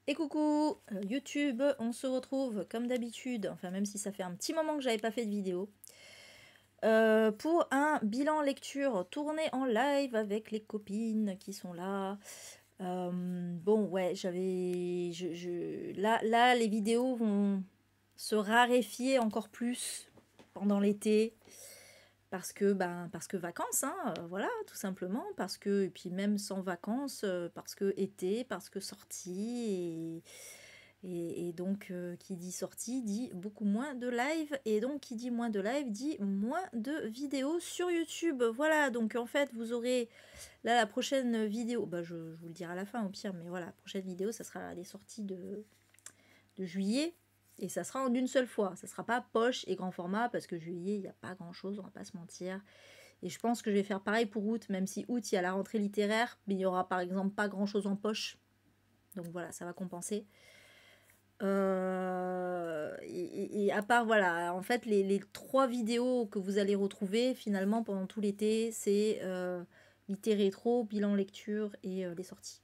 Et coucou YouTube, on se retrouve comme d'habitude, enfin même si ça fait un petit moment que j'avais pas fait de vidéo, pour un bilan lecture tourné en live avec les copines qui sont là. Bon ouais, là les vidéos vont se raréfier encore plus pendant l'été. Parce que vacances, hein, voilà, tout simplement. Parce que, et puis même sans vacances, parce que été, parce que sortie. Et donc, qui dit sortie dit beaucoup moins de live. Et donc, qui dit moins de live dit moins de vidéos sur YouTube. Voilà, donc en fait, vous aurez là la prochaine vidéo. Bah, je vous le dirai à la fin au pire, mais voilà, la prochaine vidéo, ça sera les sorties de juillet. Et ça sera en une seule fois. Ça sera pas poche et grand format parce que juillet, il n'y a pas grand chose, on va pas se mentir. Et je pense que je vais faire pareil pour août, même si août, il y a la rentrée littéraire, mais il y aura par exemple pas grand chose en poche. Donc voilà, ça va compenser. Et à part, voilà, en fait, les 3 vidéos que vous allez retrouver finalement pendant tout l'été, c'est Litté Rétro, bilan lecture et les sorties.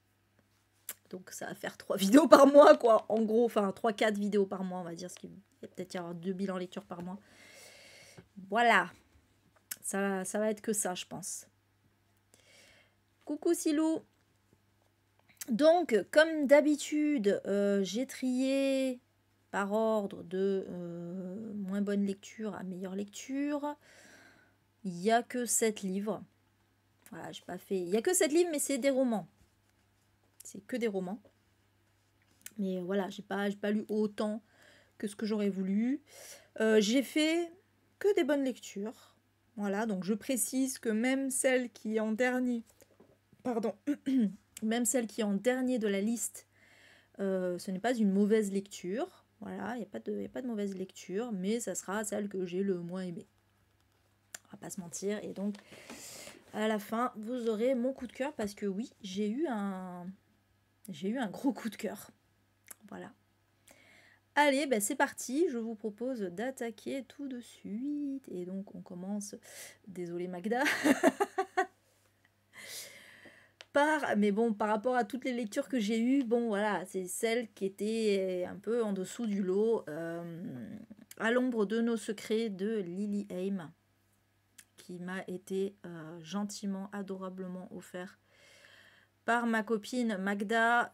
Donc ça va faire 3 vidéos par mois, quoi, en gros, enfin 3-4 vidéos par mois, on va dire, ce qui va peut-être y avoir 2 bilans lecture par mois. Voilà, ça va être que ça, je pense. Coucou Silou. Donc, comme d'habitude, j'ai trié par ordre de moins bonne lecture à meilleure lecture. Il n'y a que 7 livres. Voilà, j'ai pas fait. Il n'y a que 7 livres, mais c'est des romans. C'est que des romans. Mais voilà, j'ai pas lu autant que ce que j'aurais voulu. J'ai fait que des bonnes lectures. Voilà, donc je précise que même celle qui est en dernier. Pardon. Même celle qui est en dernier de la liste. Ce n'est pas une mauvaise lecture, voilà, il n'y a pas de mauvaise lecture, mais ça sera celle que j'ai le moins aimée. On va pas se mentir, et donc à la fin, vous aurez mon coup de cœur, parce que oui, j'ai eu un gros coup de cœur. Voilà. Allez, ben c'est parti, je vous propose d'attaquer tout de suite, et donc on commence, désolé Magda, mais bon, par rapport à toutes les lectures que j'ai eues, bon voilà, c'est celle qui était un peu en dessous du lot. À l'ombre de nos secrets de Lily Haim, qui m'a été gentiment, adorablement offert par ma copine Magda,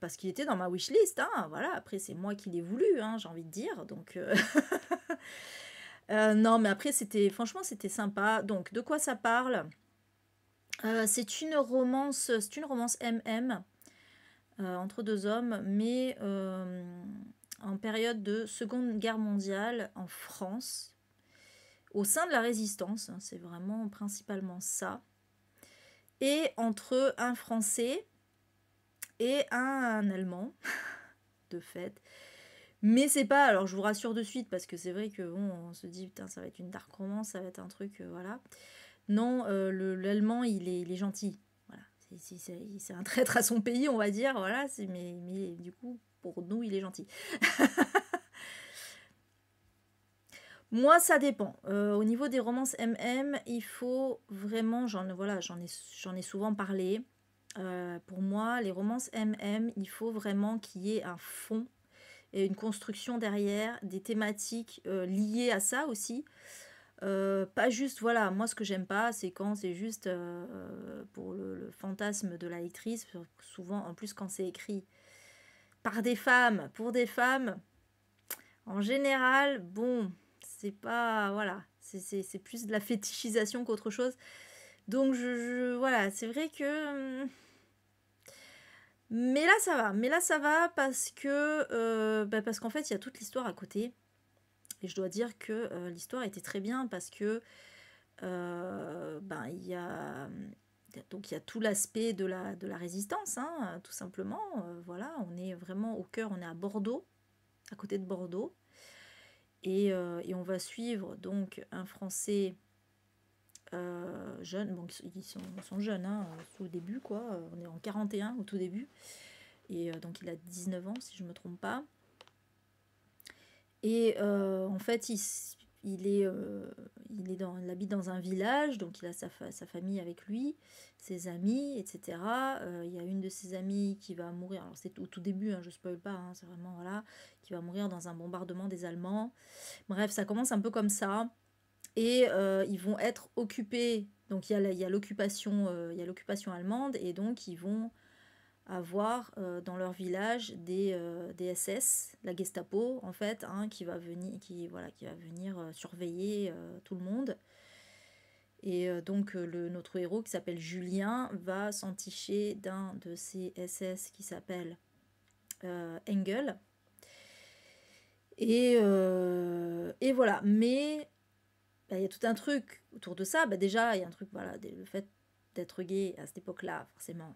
parce qu'il était dans ma wishlist, hein, voilà, après c'est moi qui l'ai voulu, hein, j'ai envie de dire, donc... non, mais après, franchement, c'était sympa. Donc, de quoi ça parle? C'est une romance MM, entre deux hommes, mais en période de Seconde Guerre mondiale en France, au sein de la résistance, hein, c'est vraiment principalement ça, et entre un Français et un Allemand, de fait. Mais c'est pas, alors je vous rassure de suite, parce que c'est vrai que bon, on se dit, putain, ça va être une dark romance, ça va être un truc, voilà. Non, l'Allemand, il est gentil. Voilà. C'est un traître à son pays, on va dire, voilà, mais du coup, pour nous, il est gentil. Moi, ça dépend. Au niveau des romances MM, il faut vraiment, j'en ai souvent parlé. Pour moi, les romances MM, il faut vraiment qu'il y ait un fond et une construction derrière, des thématiques liées à ça aussi. Pas juste, voilà, moi ce que j'aime pas, c'est quand c'est juste pour le fantasme de la lectrice, souvent en plus quand c'est écrit par des femmes, pour des femmes, en général, bon, c'est pas, voilà, c'est plus de la fétichisation qu'autre chose. Donc voilà, c'est vrai que... Mais là ça va parce que parce qu'en fait il y a toute l'histoire à côté. Et je dois dire que l'histoire était très bien parce que il y a tout l'aspect de la résistance, hein, tout simplement. Voilà, on est vraiment au cœur, on est à Bordeaux, à côté de Bordeaux. Et on va suivre donc un Français jeune, bon, ils sont jeunes, hein, au début, quoi. On est en 41 au tout début. Et donc il a 19 ans, si je ne me trompe pas. Et en fait, il habite dans un village, donc il a sa famille avec lui, ses amis, etc. Il y a une de ses amies qui va mourir, alors c'est au tout début, hein, je spoil pas, hein, c'est vraiment, voilà, qui va mourir dans un bombardement des Allemands. Bref, ça commence un peu comme ça, et ils vont être occupés, donc il y a l'occupation allemande, et donc ils vont avoir dans leur village des SS, la Gestapo en fait, hein, qui va venir surveiller tout le monde. Et donc notre héros qui s'appelle Julien va s'enticher d'un de ces SS qui s'appelle Engel. Et voilà, mais bah, il y a tout un truc autour de ça. Bah, déjà, il y a un truc, voilà, le fait d'être gay à cette époque-là, forcément.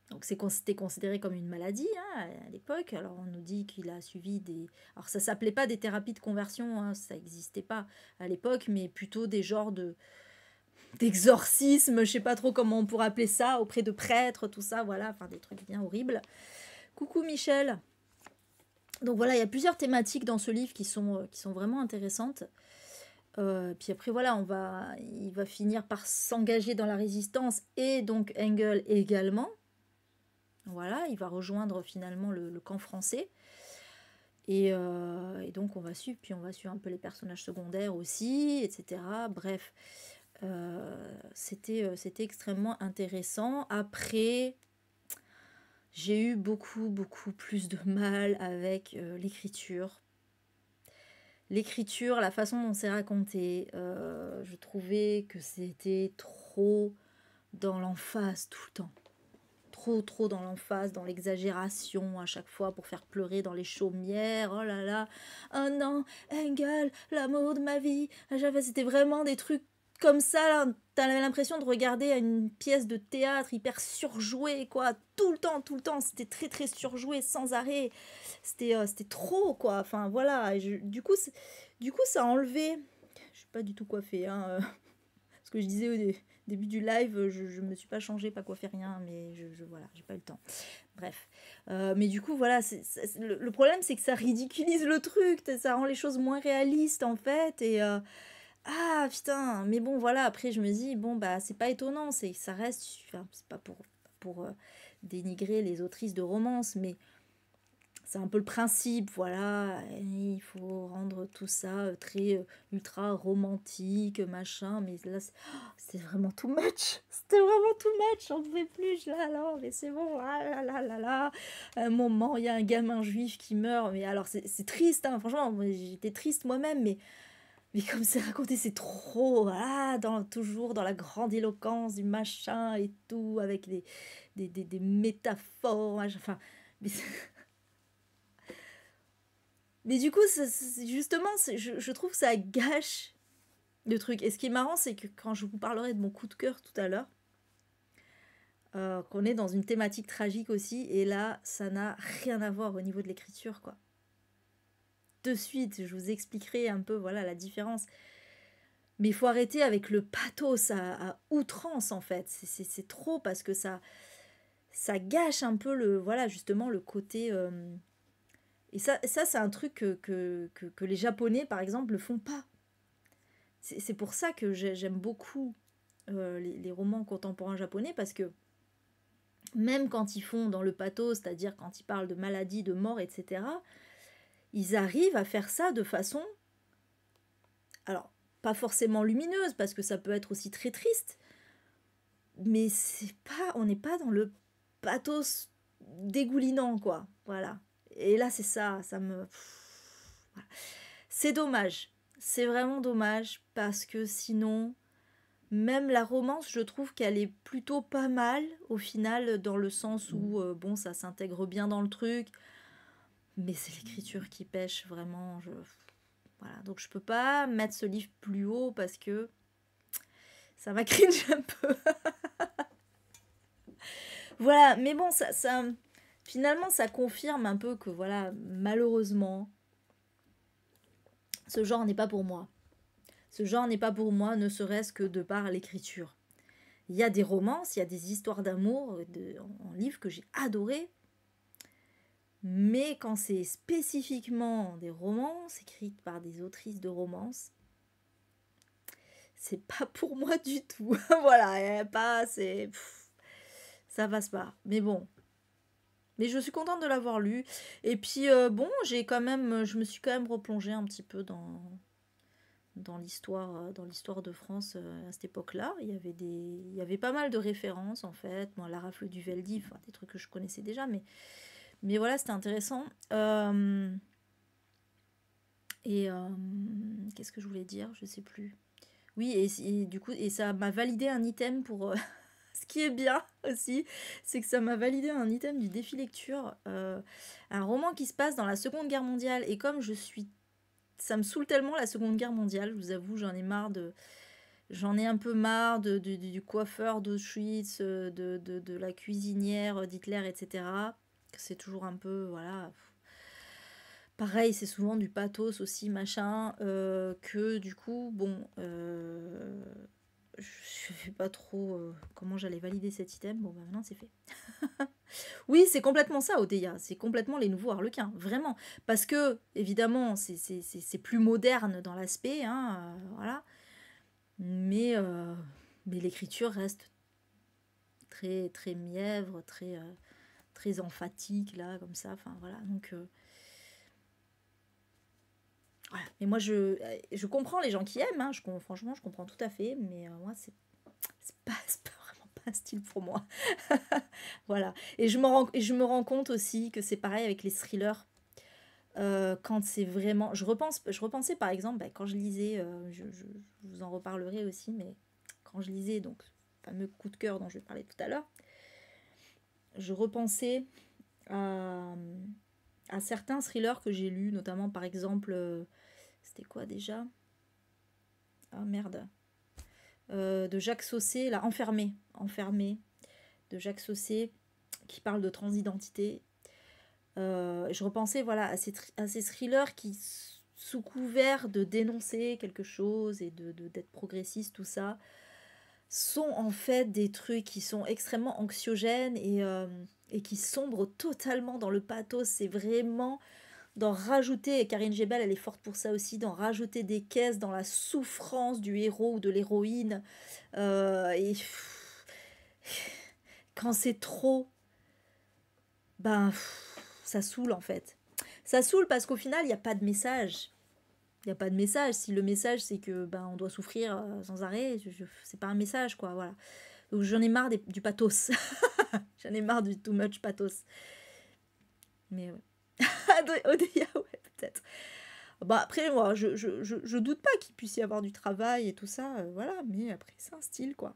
Donc c'était considéré comme une maladie, hein, à l'époque. Alors on nous dit qu'il a suivi des... Alors ça s'appelait pas des thérapies de conversion, hein, ça n'existait pas à l'époque, mais plutôt des genres d'exorcisme, je sais pas trop comment on pourrait appeler ça, auprès de prêtres, tout ça, voilà, enfin des trucs bien horribles. Coucou Michel. Donc voilà, il y a plusieurs thématiques dans ce livre qui sont vraiment intéressantes. Puis après voilà, il va finir par s'engager dans la résistance, et donc Engel également. Voilà, il va rejoindre finalement le camp français. Et donc on va suivre, puis on va suivre un peu les personnages secondaires aussi, etc. Bref, c'était extrêmement intéressant. Après, j'ai eu beaucoup plus de mal avec l'écriture. L'écriture, la façon dont c'est raconté, je trouvais que c'était trop dans l'emphase tout le temps. Trop dans l'emphase, dans l'exagération à chaque fois pour faire pleurer dans les chaumières. Oh là là, oh non, Engel, l'amour de ma vie. C'était vraiment des trucs comme ça, là. T'avais l'impression de regarder une pièce de théâtre hyper surjouée, quoi. Tout le temps. C'était très surjoué, sans arrêt. C'était trop, quoi. Enfin, voilà. Et du coup, ça a enlevé... Je suis pas du tout coiffée, hein. Ce que je disais au début du live, je me suis pas changée, pas coiffée, rien, mais voilà, j'ai pas eu le temps. Bref. Mais du coup, voilà, le problème, c'est que ça ridiculise le truc, ça rend les choses moins réalistes, en fait, et... ah, putain, mais bon, voilà, après, je me dis, bon, bah, c'est pas étonnant, ça reste... Enfin, c'est pas pour dénigrer les autrices de romance, mais... C'est un peu le principe, voilà, il faut rendre tout ça très ultra romantique, machin, mais là, c'était vraiment too much, j'en pouvais plus, là, non, mais c'est bon, ah là là là là, un moment, il y a un gamin juif qui meurt, mais alors, c'est triste, hein, franchement, j'étais triste moi-même, mais comme c'est raconté, c'est trop, ah, toujours dans la grandiloquence du machin et tout, avec des métaphores, machin, enfin, mais... Mais du coup, justement, je trouve que ça gâche le truc. Et ce qui est marrant, c'est que quand je vous parlerai de mon coup de cœur tout à l'heure, qu'on est dans une thématique tragique aussi, et là, ça n'a rien à voir au niveau de l'écriture, quoi. De suite, je vous expliquerai un peu, voilà, la différence. Mais il faut arrêter avec le pathos à outrance, en fait. C'est trop, parce que ça gâche un peu voilà, justement, le côté... Et ça c'est un truc que les Japonais, par exemple, ne font pas. C'est pour ça que j'aime beaucoup les romans contemporains japonais, parce que même quand ils font dans le pathos, c'est-à-dire quand ils parlent de maladies, de mort, etc., ils arrivent à faire ça de façon, alors, pas forcément lumineuse, parce que ça peut être aussi très triste, mais on n'est pas dans le pathos dégoulinant, quoi. Voilà. Et là, c'est ça me... Voilà. C'est dommage. C'est vraiment dommage, parce que sinon, même la romance, je trouve qu'elle est plutôt pas mal, au final, dans le sens où, bon, ça s'intègre bien dans le truc, mais c'est l'écriture qui pêche, vraiment. Voilà. Donc je peux pas mettre ce livre plus haut, parce que ça m'a cringe un peu. Voilà, mais bon, finalement, ça confirme un peu que, voilà, malheureusement, ce genre n'est pas pour moi. Ce genre n'est pas pour moi, ne serait-ce que de par l'écriture. Il y a des romances, il y a des histoires d'amour en livre que j'ai adoré, mais quand c'est spécifiquement des romances écrites par des autrices de romances, c'est pas pour moi du tout. Voilà, pas, c'est... ça passe pas. Mais bon. Mais je suis contente de l'avoir lu. Et puis, bon, je me suis quand même replongée un petit peu dans l'histoire de France à cette époque-là. Il y avait pas mal de références, en fait. Bon, la rafle du Veldiv, enfin, des trucs que je connaissais déjà, mais voilà, c'était intéressant. Qu'est-ce que je voulais dire? Je sais plus. Oui, et du coup, et ça m'a validé un item pour... ce qui est bien aussi, c'est que ça m'a validé un item du défi lecture. Un roman qui se passe dans la Seconde Guerre mondiale. Et comme je suis... Ça me saoule tellement la Seconde Guerre mondiale, je vous avoue, j'en ai un peu marre du coiffeur d'Auschwitz, de la cuisinière d'Hitler, etc. C'est toujours un peu, voilà... Pareil, c'est souvent du pathos aussi, machin, que du coup, bon, je sais pas trop comment j'allais valider cet item. Bon, bah maintenant c'est fait. Oui, c'est complètement ça, Odeya. C'est complètement les nouveaux Harlequins, vraiment. Parce que, évidemment, c'est plus moderne dans l'aspect, hein, voilà. Mais, euh, mais l'écriture reste très, très mièvre, très emphatique, là, comme ça. Enfin, voilà. Donc, voilà. Mais moi, je comprends les gens qui aiment, hein. Franchement, je comprends tout à fait. Mais moi, c'est pas vraiment pas un style pour moi. Voilà. Et je me rends compte aussi que c'est pareil avec les thrillers. Quand c'est vraiment... je repensais par exemple, bah, quand je lisais, je vous en reparlerai aussi, mais quand je lisais, donc, le fameux coup de cœur dont je vais parler tout à l'heure, je repensais à, à certains thrillers que j'ai lus, notamment par exemple, c'était quoi déjà? Ah merde. De Jacques Saucé, là, Enfermé, de Jacques Saucé, qui parle de transidentité. Je repensais voilà, à ces thrillers qui, sous couvert de dénoncer quelque chose et d'être progressiste, tout ça, sont en fait des trucs qui sont extrêmement anxiogènes et qui sombrent totalement dans le pathos. C'est vraiment d'en rajouter, et Karine Gebel, elle est forte pour ça aussi, d'en rajouter des caisses dans la souffrance du héros ou de l'héroïne. Et quand c'est trop, ben, ça saoule en fait. Ça saoule parce qu'au final, il n'y a pas de message. Il n'y a pas de message. Si le message, c'est que ben, on doit souffrir sans arrêt, c'est pas un message, quoi. Voilà. Donc j'en ai marre du pathos. J'en ai marre du too much pathos. Mais ouais. Odeya, ouais, peut-être. Bah après, moi, je doute pas qu'il puisse y avoir du travail et tout ça, voilà. Mais après, c'est un style, quoi.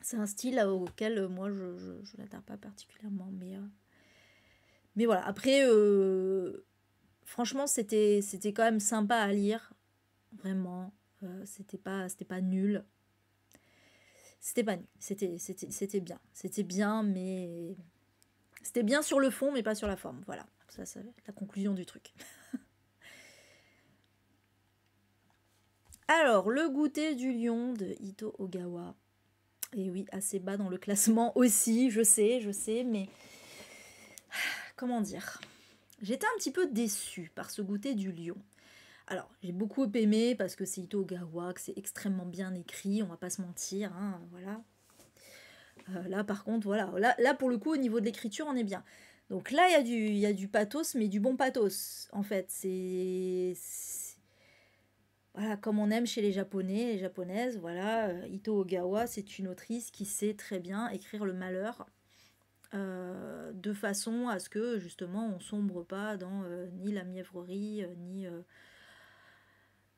C'est un style auquel moi, je n'adhère pas particulièrement. Mais voilà. Après, franchement, c'était quand même sympa à lire. Vraiment. C'était pas nul. C'était pas nul. C'était bien. C'était bien, mais... C'était bien sur le fond, mais pas sur la forme. Voilà. Ça c'est la conclusion du truc. Alors, le goûter du lion de Ito Ogawa. Et oui, assez bas dans le classement aussi, je sais, mais... Comment dire? J'étais un petit peu déçue par ce goûter du lion. Alors, j'ai beaucoup aimé parce que c'est Ito Ogawa, que c'est extrêmement bien écrit, on va pas se mentir, hein, voilà. Là, par contre, voilà, là, pour le coup, au niveau de l'écriture, on est bien. Donc là, il y a du pathos, mais du bon pathos, en fait. Voilà, comme on aime chez les Japonais, les Japonaises, voilà. Ito Ogawa, c'est une autrice qui sait très bien écrire le malheur de façon à ce que, justement, on sombre pas dans ni la mièvrerie,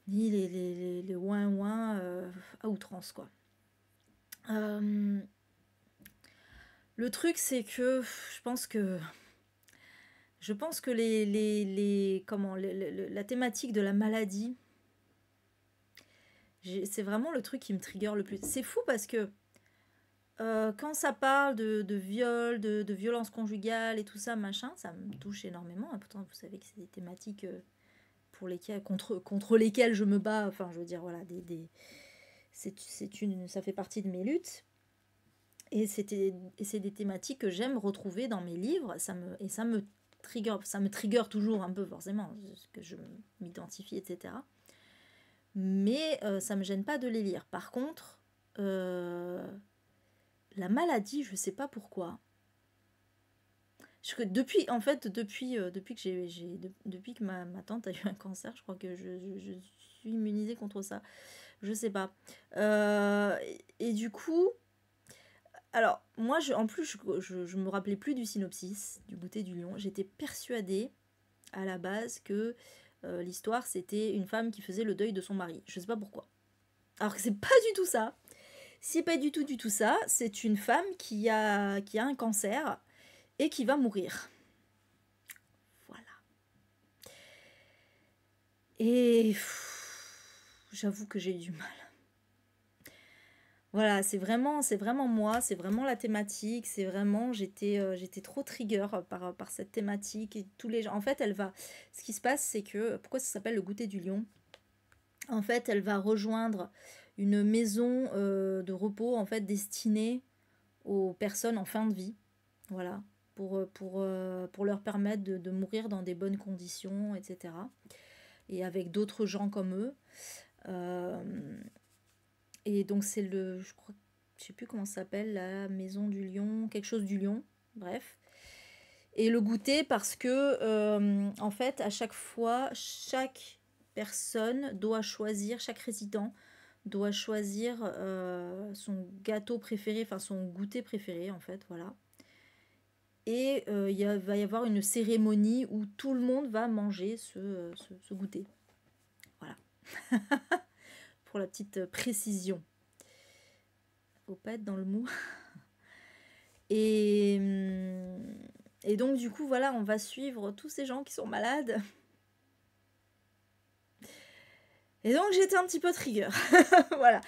ni les ouin-ouin à outrance, quoi. Le truc, c'est que je pense que la thématique de la maladie, c'est vraiment le truc qui me trigger le plus. C'est fou parce que quand ça parle de viol, de violence conjugale et tout ça, machin, ça me touche énormément. Pourtant, vous savez que c'est des thématiques pour lesquelles, contre lesquelles je me bats. Enfin, je veux dire, voilà, ça fait partie de mes luttes. Et c'est des thématiques que j'aime retrouver dans mes livres. Ça me trigger toujours un peu, forcément, parce que je m'identifie, etc. mais ça me gêne pas de les lire. Par contre, la maladie, je sais pas pourquoi. Depuis, en fait, depuis que ma tante a eu un cancer, je crois que je suis immunisée contre ça. Je sais pas. Et du coup, alors moi, en plus, je me rappelais plus du synopsis du goûter du lion. J'étais persuadée à la base que l'histoire c'était une femme qui faisait le deuil de son mari. Je sais pas pourquoi. Alors que c'est pas du tout ça. C'est pas du tout ça. C'est une femme qui a un cancer et qui va mourir. Voilà. Et j'avoue que j'ai eu du mal. Voilà, c'est vraiment moi, c'est vraiment la thématique, c'est vraiment, j'étais trop trigger par cette thématique et tous les gens. En fait, ce qui se passe, c'est que, pourquoi ça s'appelle le goûter du lion? En fait, elle va rejoindre une maison de repos, en fait, destinée aux personnes en fin de vie, voilà, pour leur permettre de mourir dans des bonnes conditions, etc. Et avec d'autres gens comme eux. Euh, Et donc c'est je crois, je sais plus comment ça s'appelle, la maison du lion, quelque chose du lion, bref. Et le goûter parce que, en fait, à chaque fois, chaque personne doit choisir, chaque résident doit choisir son gâteau préféré, enfin son goûter préféré, en fait, voilà. Et va y avoir une cérémonie où tout le monde va manger ce goûter. Voilà. Pour la petite précision. Faut pas être dans le mou. Et, et donc du coup voilà, on va suivre tous ces gens qui sont malades. Et donc j'étais un petit peu trigger. Voilà.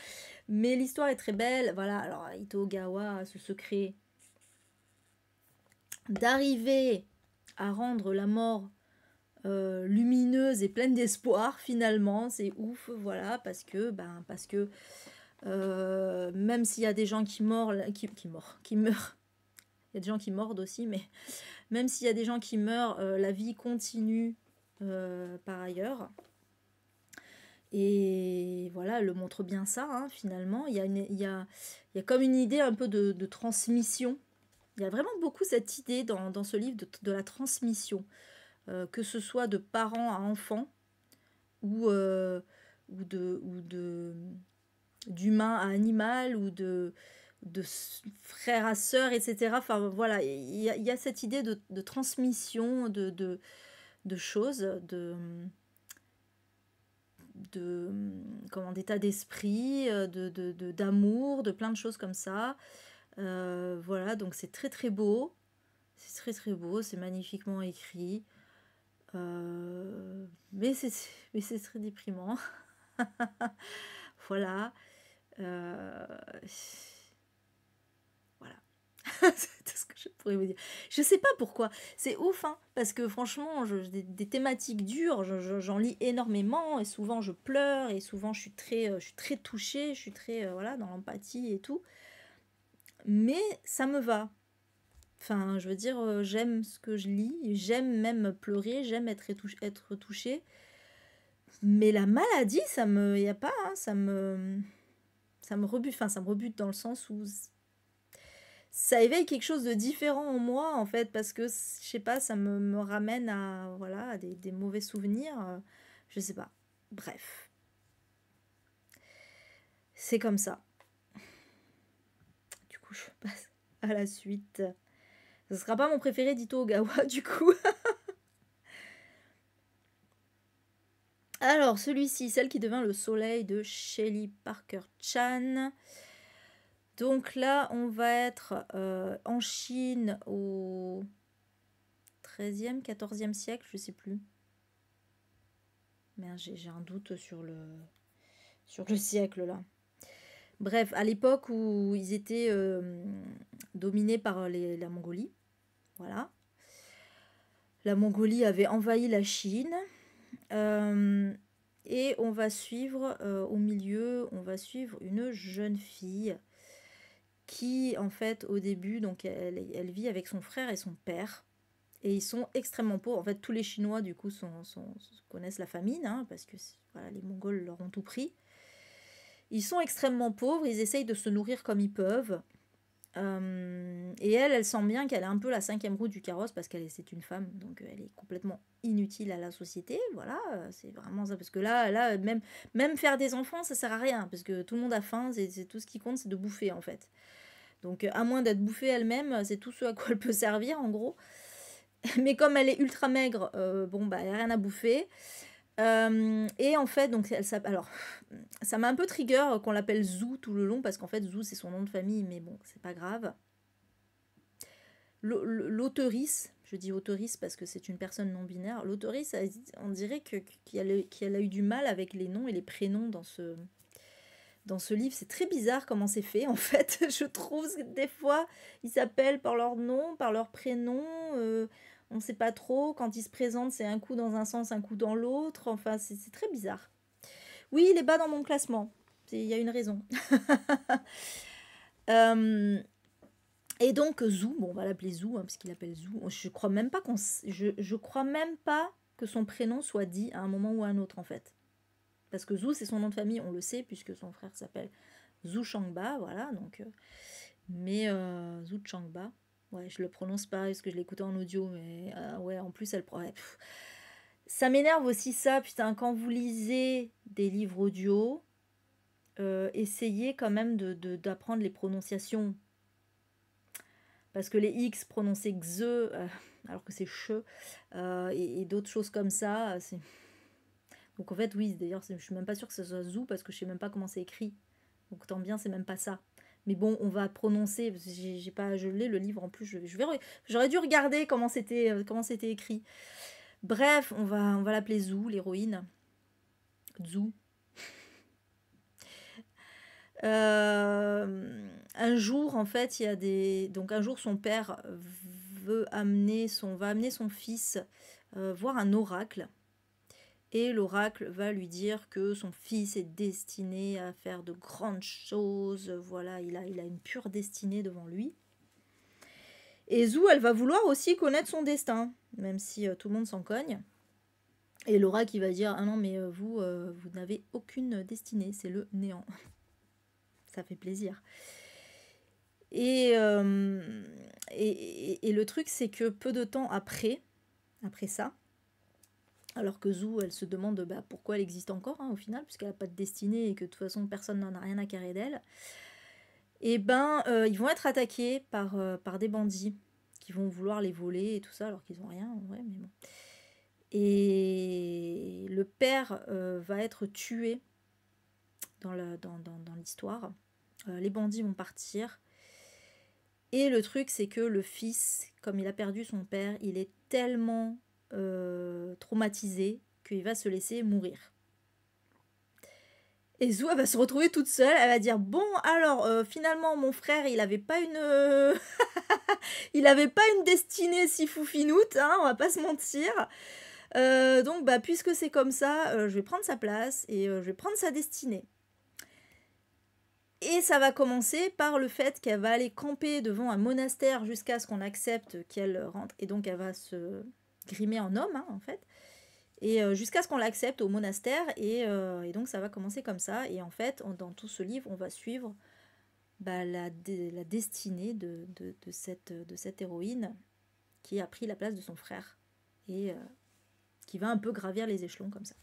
Mais l'histoire est très belle. Voilà, alors Ito Ogawa a ce secret d'arriver à rendre la mort lumineuse et pleine d'espoir finalement. C'est ouf, voilà, parce que même s'il y a des gens qui meurent, qui meurent. Il y a des gens qui mordent aussi, mais même s'il y a des gens qui meurent, la vie continue par ailleurs. Et voilà, elle le montre bien ça, hein, finalement. Il y a comme une idée un peu de transmission. Il y a vraiment beaucoup cette idée dans ce livre de la transmission. Que ce soit de parents à enfants ou d'humain à animal ou de frère à sœur, etc. Enfin voilà, il y a cette idée de transmission de choses, comment, d'état d'esprit, d'amour, de plein de choses comme ça. Voilà, donc c'est très très beau. C'est très très beau, c'est magnifiquement écrit. Mais c'est très déprimant. Voilà. Euh, Voilà. C'est tout ce que je pourrais vous dire. Je sais pas pourquoi. C'est ouf, hein, parce que franchement, des thématiques dures, j'en lis énormément, et souvent je pleure, et souvent je suis très touchée, je suis très voilà, dans l'empathie et tout. Mais ça me va. Enfin, je veux dire, j'aime ce que je lis, j'aime même pleurer, j'aime être touchée. Mais la maladie, y a pas, hein, ça me rebute. Enfin, ça me rebute dans le sens où ça éveille quelque chose de différent en moi, en fait, parce que, je sais pas, ça me ramène à, voilà, à des mauvais souvenirs. Je sais pas. Bref. C'est comme ça. Du coup, je passe à la suite. Ce sera pas mon préféré d'Ito Ogawa, du coup. Alors, celui-ci, Celle qui devint le soleil de Shelley Parker Chan. Donc là, on va être en Chine au 13e, 14e siècle, je sais plus. Merde, j'ai un doute sur le siècle là. Bref, à l'époque où ils étaient dominés par la Mongolie. Voilà. La Mongolie avait envahi la Chine. Et on va suivre au milieu, on va suivre une jeune fille qui, en fait, au début, donc elle vit avec son frère et son père. Et ils sont extrêmement pauvres. En fait, tous les Chinois, du coup, connaissent la famine, hein, parce que voilà, les Mongols leur ont tout pris. Ils sont extrêmement pauvres, ils essayent de se nourrir comme ils peuvent. Et elle sent bien qu'elle est un peu la cinquième roue du carrosse parce c'est une femme, donc elle est complètement inutile à la société. Voilà, c'est vraiment ça. Parce que là même faire des enfants, ça sert à rien parce que tout le monde a faim. C'est tout ce qui compte, c'est de bouffer en fait. Donc à moins d'être bouffée elle-même, c'est tout ce à quoi elle peut servir en gros. Mais comme elle est ultra maigre, bon bah elle a rien à bouffer. Et en fait, donc alors, ça m'a un peu trigger qu'on l'appelle Zou tout le long, parce qu'en fait, Zou, c'est son nom de famille, mais bon, c'est pas grave. L'auteurice, je dis auteurice parce que c'est une personne non-binaire, l'auteurice, on dirait qu'elle a eu du mal avec les noms et les prénoms dans ce livre. C'est très bizarre comment c'est fait, en fait. Je trouve que des fois, ils s'appellent par leur nom, par leur prénom, on ne sait pas trop. Quand ils se présentent, c'est un coup dans un sens, un coup dans l'autre. Enfin, c'est très bizarre. Oui, il est bas dans mon classement. Il y a une raison. Et donc, Zou, bon, on va l'appeler Zou, hein, parce qu'il appelle Zou. Je crois même pas je crois même pas que son prénom soit dit à un moment ou à un autre, en fait. Parce que Zou, c'est son nom de famille, on le sait, puisque son frère s'appelle Zhu Shangba, voilà. Donc, mais Zhu Shangba, ouais, je le prononce pas, parce que je l'écoutais en audio, mais ouais, en plus, ouais, ça m'énerve aussi ça, putain, quand vous lisez des livres audio, essayez quand même d'apprendre les prononciations. Parce que les X prononcés xe, alors que c'est che, et d'autres choses comme ça, c'est... Donc en fait, oui, d'ailleurs, je suis même pas sûre que ce soit Zou, parce que je sais même pas comment c'est écrit. Donc tant bien, c'est même pas ça. Mais bon, on va prononcer, j'ai pas, je l'ai le livre en plus, j'aurais dû regarder comment c'était écrit. Bref, on va l'appeler Zou, l'héroïne. Zou. Un jour, en fait, il y a des... Donc un jour, son père va amener son fils voir un oracle. Et l'oracle va lui dire que son fils est destiné à faire de grandes choses. Voilà, il a une pure destinée devant lui. Et Zou, elle va vouloir aussi connaître son destin, même si tout le monde s'en cogne. Et l'oracle, il va dire, ah non, mais vous n'avez aucune destinée, c'est le néant. Ça fait plaisir. Et le truc, c'est que peu de temps après ça, alors que Zou, elle se demande pourquoi elle existe encore, hein, au final, puisqu'elle n'a pas de destinée et que de toute façon, personne n'en a rien à carrer d'elle. Et ils vont être attaqués par des bandits qui vont vouloir les voler et tout ça, alors qu'ils n'ont rien, en vrai, mais bon. Et le père va être tué dans l'histoire. Les bandits vont partir. Et le truc, c'est que le fils, comme il a perdu son père, il est tellement traumatisé qu'il va se laisser mourir. Et Zou, elle va se retrouver toute seule, elle va dire, bon, alors, finalement, mon frère, il avait pas une... il avait pas une destinée si foufinoute, hein, on va pas se mentir. Donc, puisque c'est comme ça, je vais prendre sa place et je vais prendre sa destinée. Et ça va commencer par le fait qu'elle va aller camper devant un monastère jusqu'à ce qu'on accepte qu'elle rentre. Et donc, elle va se grimer en homme, hein, en fait. Et jusqu'à ce qu'on l'accepte au monastère. Et donc, ça va commencer comme ça. Et en fait, dans tout ce livre, on va suivre la destinée de cette héroïne qui a pris la place de son frère. Et qui va un peu gravir les échelons comme ça.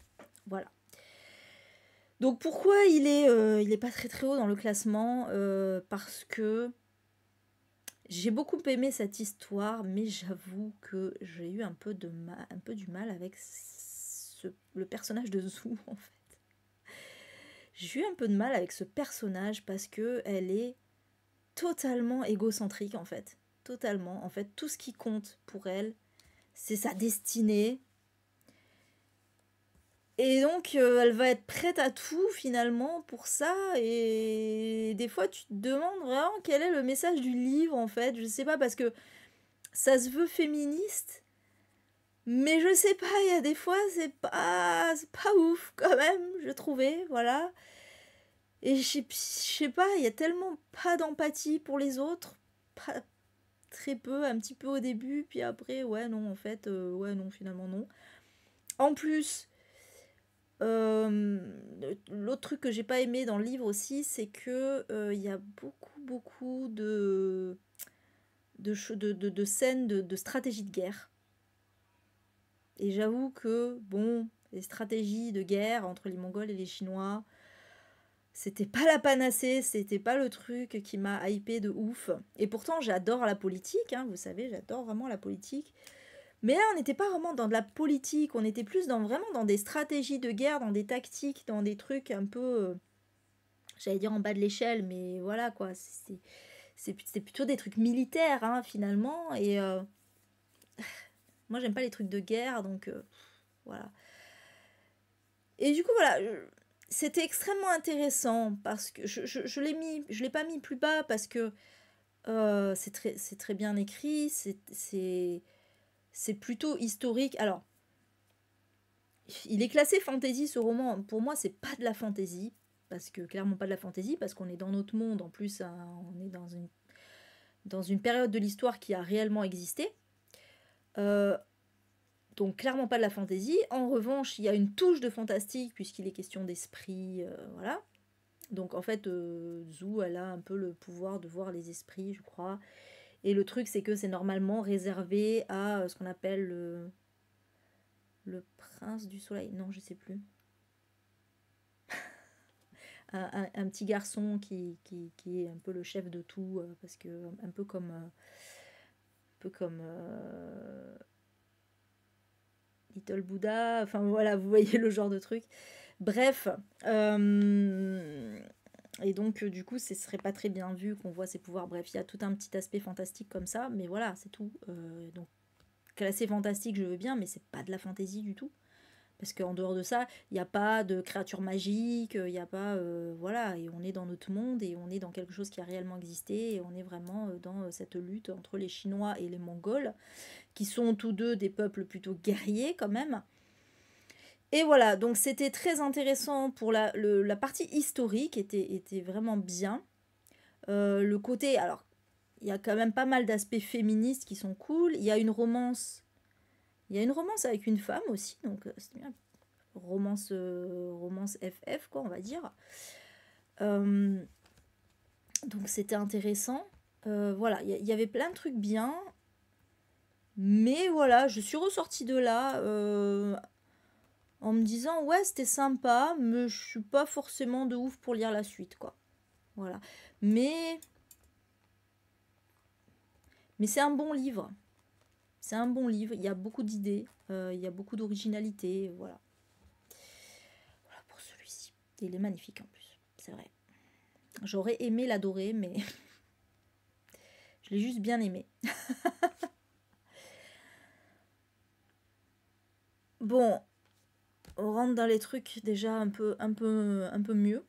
Voilà. Donc pourquoi il est pas très très haut dans le classement, parce que j'ai beaucoup aimé cette histoire, mais j'avoue que j'ai eu un peu du mal avec le personnage de Zou, en fait. J'ai eu un peu de mal avec ce personnage parce que elle est totalement égocentrique, en fait. Totalement. En fait, tout ce qui compte pour elle, c'est sa destinée. Et donc, elle va être prête à tout, finalement, pour ça. Et des fois, tu te demandes vraiment quel est le message du livre, en fait. Je sais pas, parce que ça se veut féministe. Mais je sais pas, il y a des fois, c'est pas ouf, quand même, je trouvais, voilà. Et je sais pas, il y a tellement pas d'empathie pour les autres. très peu, un petit peu au début, puis après, ouais, non, en fait, ouais, non, finalement, non. En plus, l'autre truc que j'ai pas aimé dans le livre aussi, c'est que il y a beaucoup de scènes de stratégie de guerre. Et j'avoue que, bon, les stratégies de guerre entre les Mongols et les Chinois, c'était pas la panacée, c'était pas le truc qui m'a hypé de ouf. Et pourtant, j'adore la politique, hein, vous savez, j'adore vraiment la politique. Mais là, on n'était pas vraiment dans de la politique, on était plus vraiment dans des stratégies de guerre, dans des tactiques, dans des trucs un peu, j'allais dire en bas de l'échelle, mais voilà quoi, c'est plutôt des trucs militaires, hein, finalement. Et moi, j'aime pas les trucs de guerre, donc voilà. Et du coup, voilà, c'était extrêmement intéressant parce que je l'ai pas mis plus bas parce que c'est très bien écrit, c'est plutôt historique. Alors, il est classé fantasy ce roman. Pour moi, c'est pas de la fantasy parce que clairement pas de la fantasy parce qu'on est dans notre monde. En plus, hein, on est dans une période de l'histoire qui a réellement existé. Euh, donc clairement pas de la fantasy. En revanche, il y a une touche de fantastique puisqu'il est question d'esprit, voilà. Donc en fait, Zou, elle a un peu le pouvoir de voir les esprits, je crois. Et le truc, c'est que c'est normalement réservé à ce qu'on appelle le prince du soleil. Non, je sais plus. Un petit garçon qui est un peu le chef de tout, parce que un peu comme Little Buddha, enfin voilà, vous voyez le genre de truc. Bref, et donc du coup, ce serait pas très bien vu qu'on voit ses pouvoirs. Bref, il y a tout un petit aspect fantastique comme ça, mais voilà, c'est tout. Donc classé fantastique, je veux bien, mais c'est pas de la fantaisie du tout. Parce qu'en dehors de ça, il n'y a pas de créatures magiques, il n'y a pas... voilà, et on est dans notre monde, et on est dans quelque chose qui a réellement existé, et on est vraiment dans cette lutte entre les Chinois et les Mongols, qui sont tous deux des peuples plutôt guerriers quand même. Et voilà, donc c'était très intéressant pour la partie historique, était vraiment bien. Le côté... Alors, il y a quand même pas mal d'aspects féministes qui sont cool. Il y a une romance... Il y a une romance avec une femme aussi, donc c'est bien. Romance FF, quoi, on va dire. Euh, donc c'était intéressant. Voilà, il y avait plein de trucs bien. Mais voilà, je suis ressortie de là en me disant, ouais, c'était sympa, mais je suis pas forcément de ouf pour lire la suite, quoi. Voilà. Mais, mais c'est un bon livre. C'est un bon livre. Il y a beaucoup d'idées. Il y a beaucoup d'originalité. Voilà. Voilà pour celui-ci. Il est magnifique en plus. C'est vrai. J'aurais aimé l'adorer, mais je l'ai juste bien aimé. Bon, on rentre dans les trucs déjà un peu mieux,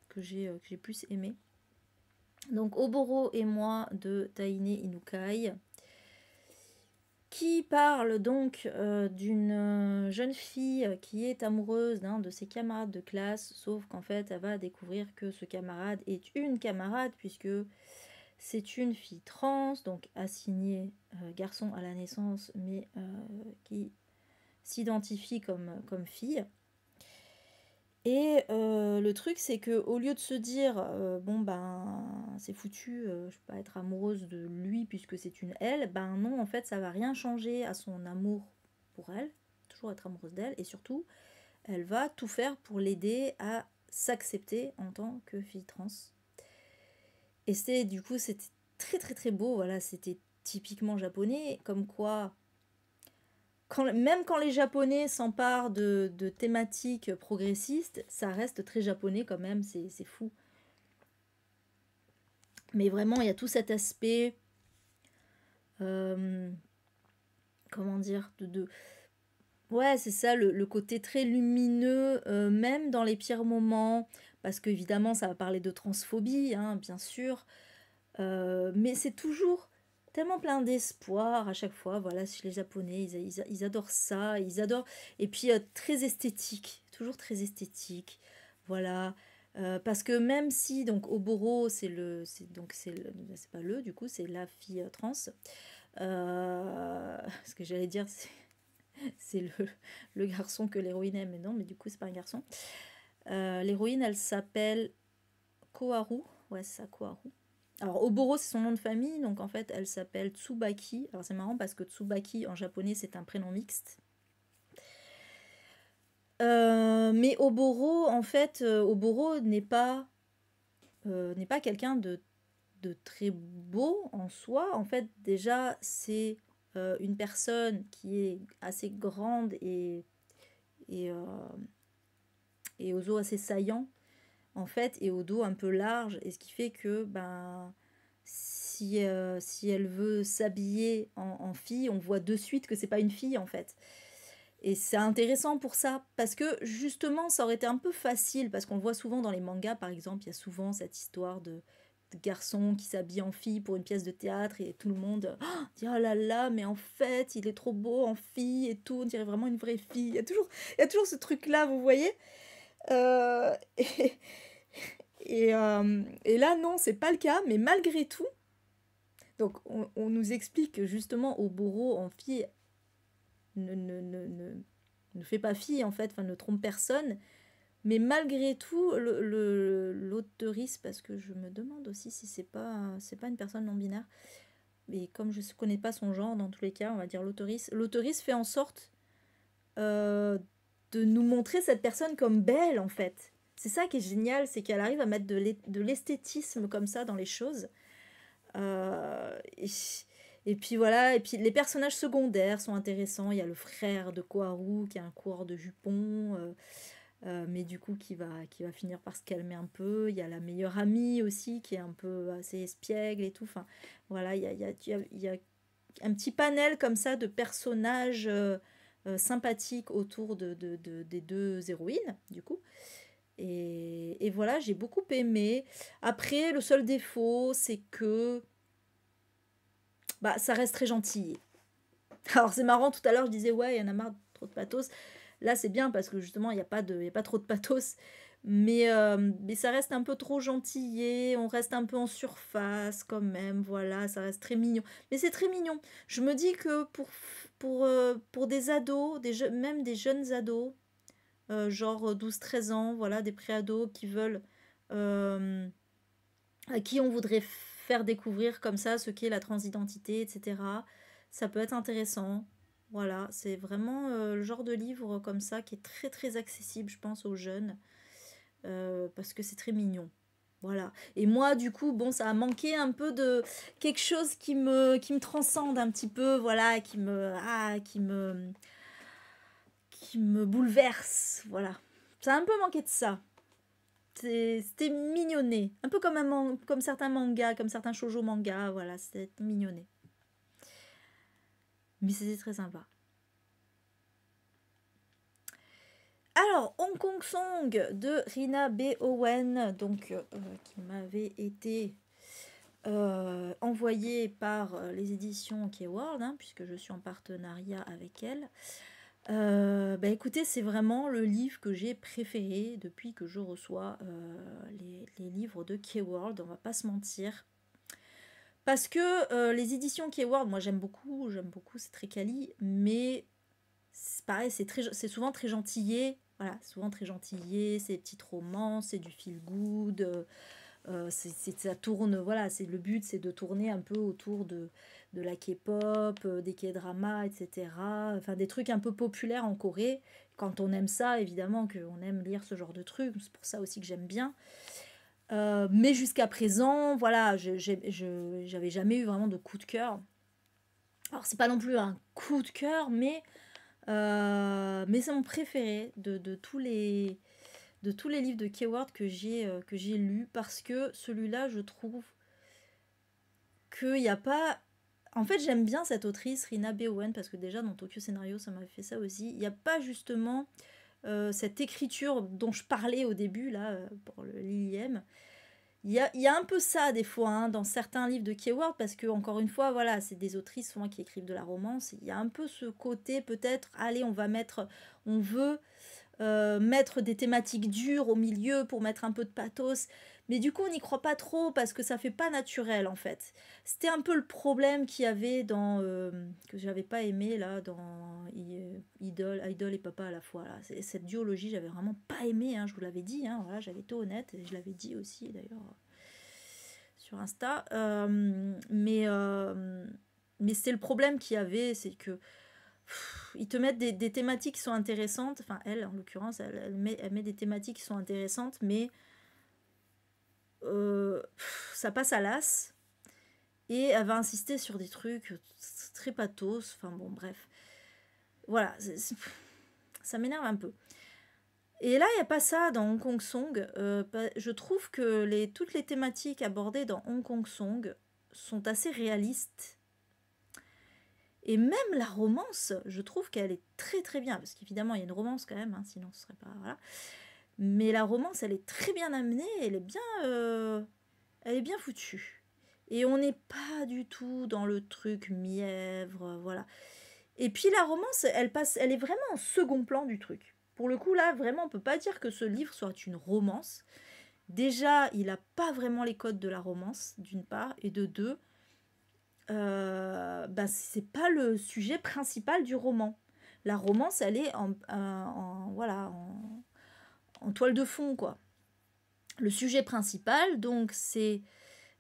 que j'ai plus aimé. Donc Oboro et moi de Taine Inukai, qui parle donc d'une jeune fille qui est amoureuse d'un de ses camarades de classe, sauf qu'en fait elle va découvrir que ce camarade est une camarade, puisque c'est une fille trans, donc assignée garçon à la naissance, mais qui s'identifie comme fille. Et le truc, c'est que au lieu de se dire bon ben c'est foutu, je peux pas être amoureuse de lui puisque c'est une elle, ben non, en fait ça va rien changer à son amour pour elle, toujours être amoureuse d'elle, et surtout elle va tout faire pour l'aider à s'accepter en tant que fille trans. Et c'était très très très beau, voilà, c'était typiquement japonais, comme quoi même quand les Japonais s'emparent de thématiques progressistes, ça reste très japonais quand même, c'est fou. Mais vraiment, il y a tout cet aspect, euh, comment dire, ouais, c'est ça, le côté très lumineux, même dans les pires moments, parce qu'évidemment, ça va parler de transphobie, hein, bien sûr, mais c'est toujours tellement plein d'espoir à chaque fois. Voilà, chez les Japonais, ils adorent ça, ils adorent. Et puis très esthétique, toujours très esthétique. Voilà, Parce que même si, donc, Oboro, c'est pas du coup, c'est la fille trans. Ce que j'allais dire, c'est le garçon que l'héroïne aime, mais non, mais du coup, c'est pas un garçon. L'héroïne, elle s'appelle Koharu. Ouais, c'est ça, Koharu. Alors, Oboro, c'est son nom de famille, donc en fait, elle s'appelle Tsubaki. Alors, c'est marrant parce que Tsubaki, en japonais, c'est un prénom mixte. Mais Oboro, en fait, Oboro n'est pas quelqu'un de très beau en soi. En fait, déjà, c'est une personne qui est assez grande et, euh, et aux os assez saillants, en fait, et au dos un peu large. Et ce qui fait que, ben, si elle veut s'habiller en fille, on voit de suite que c'est pas une fille, en fait. Et c'est intéressant pour ça, parce que justement, ça aurait été un peu facile, parce qu'on le voit souvent dans les mangas, par exemple, il y a souvent cette histoire de garçon qui s'habille en fille pour une pièce de théâtre, et tout le monde dit oh là là, mais en fait, il est trop beau en fille et tout, on dirait vraiment une vraie fille. Il y a toujours ce truc-là, vous voyez. Euh, et, et là, non, c'est pas le cas, mais malgré tout, donc on nous explique que justement, Oboro en fille ne, ne, ne, ne, ne fait pas fille en fait, enfin ne trompe personne, mais malgré tout, l'auteurice, parce que je me demande aussi si c'est pas une personne non binaire, mais comme je ne connais pas son genre, dans tous les cas, on va dire l'auteurice fait en sorte euh, de nous montrer cette personne comme belle en fait. C'est ça qui est génial, c'est qu'elle arrive à mettre de l'esthétisme comme ça dans les choses. Euh, et, et puis voilà, et puis les personnages secondaires sont intéressants. Il y a le frère de Koharu qui est un coureur de jupons, mais du coup qui va finir par se calmer un peu. Il y a la meilleure amie aussi qui est un peu assez espiègle et tout. Enfin voilà, il y a un petit panel comme ça de personnages sympathiques autour des deux héroïnes, du coup. Et voilà, j'ai beaucoup aimé. Après, le seul défaut, c'est que bah, ça reste très gentil. Alors c'est marrant, tout à l'heure je disais ouais, il y en a marre, trop de pathos. Là c'est bien parce que justement il y a pas trop de pathos. Mais ça reste un peu trop gentillé, on reste un peu en surface quand même, voilà, ça reste très mignon. Mais c'est très mignon. Je me dis que pour des ados, même des jeunes ados, genre 12 13 ans, voilà, des pré-ados qui veulent, euh, à qui on voudrait faire découvrir comme ça ce qu'est la transidentité, etc. Ça peut être intéressant. Voilà, c'est vraiment le genre de livre comme ça qui est très très accessible, je pense, aux jeunes, parce que c'est très mignon. Voilà. Et moi, du coup, bon, ça a manqué un peu de quelque chose qui me transcende un petit peu, voilà, qui me bouleverse, voilà. Ça a un peu manqué de ça. C'était mignonné. Un peu comme, comme certains mangas, comme certains shoujo mangas. Voilà, c'était mignonné. Mais c'était très sympa. Alors, Hong Kong Song de Rina B. Owen, donc, qui m'avait été envoyé par les éditions Keyworld, hein, puisque je suis en partenariat avec elle. Bah écoutez, c'est vraiment le livre que j'ai préféré depuis que je reçois les livres de Keyworld, on va pas se mentir. Parce que les éditions Keyworld, moi j'aime beaucoup, c'est très quali, mais c'est pareil, c'est souvent très gentillé, voilà, souvent très gentillé, c'est des petites romances, c'est du feel good, ça tourne, voilà, le but c'est de tourner un peu autour de la K-pop, des K-dramas, etc. Enfin des trucs un peu populaires en Corée. Quand on aime ça, évidemment qu'on aime lire ce genre de trucs, c'est pour ça aussi que j'aime bien. Mais jusqu'à présent, voilà, j'avais jamais eu vraiment de coup de cœur. Alors c'est pas non plus un coup de cœur, mais c'est mon préféré de tous les livres de Keyword que j'ai lus, parce que celui-là, je trouve qu'il n'y a pas... En fait, j'aime bien cette autrice, Rina B. Owen, parce que déjà, dans Tokyo Scénario, ça m'avait fait ça aussi. Il n'y a pas justement cette écriture dont je parlais au début, là, pour le Lilième. Il y a un peu ça, des fois, hein, dans certains livres de Keyword, parce que, encore une fois, voilà, c'est des autrices souvent qui écrivent de la romance. Il y a un peu ce côté, peut-être, allez, on veut mettre des thématiques dures au milieu pour mettre un peu de pathos. Mais du coup, on n'y croit pas trop parce que ça fait pas naturel en fait. C'était un peu le problème qu'il y avait dans que j'avais pas aimé là dans Idol et Papa à la fois là. Cette duologie, j'avais vraiment pas aimé. Hein, je vous l'avais dit. Hein, voilà, j'avais été honnête et je l'avais dit aussi d'ailleurs sur Insta. Mais c'est le problème qu'il y avait, c'est que ils te mettent des thématiques qui sont intéressantes. Enfin, elle, en l'occurrence, elle met des thématiques qui sont intéressantes, mais ça passe à l'as. Et elle va insister sur des trucs très pathos. Enfin bon, bref. Voilà, ça m'énerve un peu. Et là, il n'y a pas ça dans Hong Kong Song. Je trouve que toutes les thématiques abordées dans Hong Kong Song sont assez réalistes. Et même la romance, je trouve qu'elle est très très bien. Parce qu'évidemment, il y a une romance quand même, hein, sinon ce serait pas... Voilà. Mais la romance, elle est très bien amenée, elle est bien foutue. Et on n'est pas du tout dans le truc mièvre, voilà. Et puis la romance, elle est vraiment en second plan du truc. Pour le coup, là, vraiment, on peut pas dire que ce livre soit une romance. Déjà, il n'a pas vraiment les codes de la romance, d'une part, et de deux, c'est pas le sujet principal du roman. La romance, elle est en toile de fond, quoi. Le sujet principal, donc, c'est...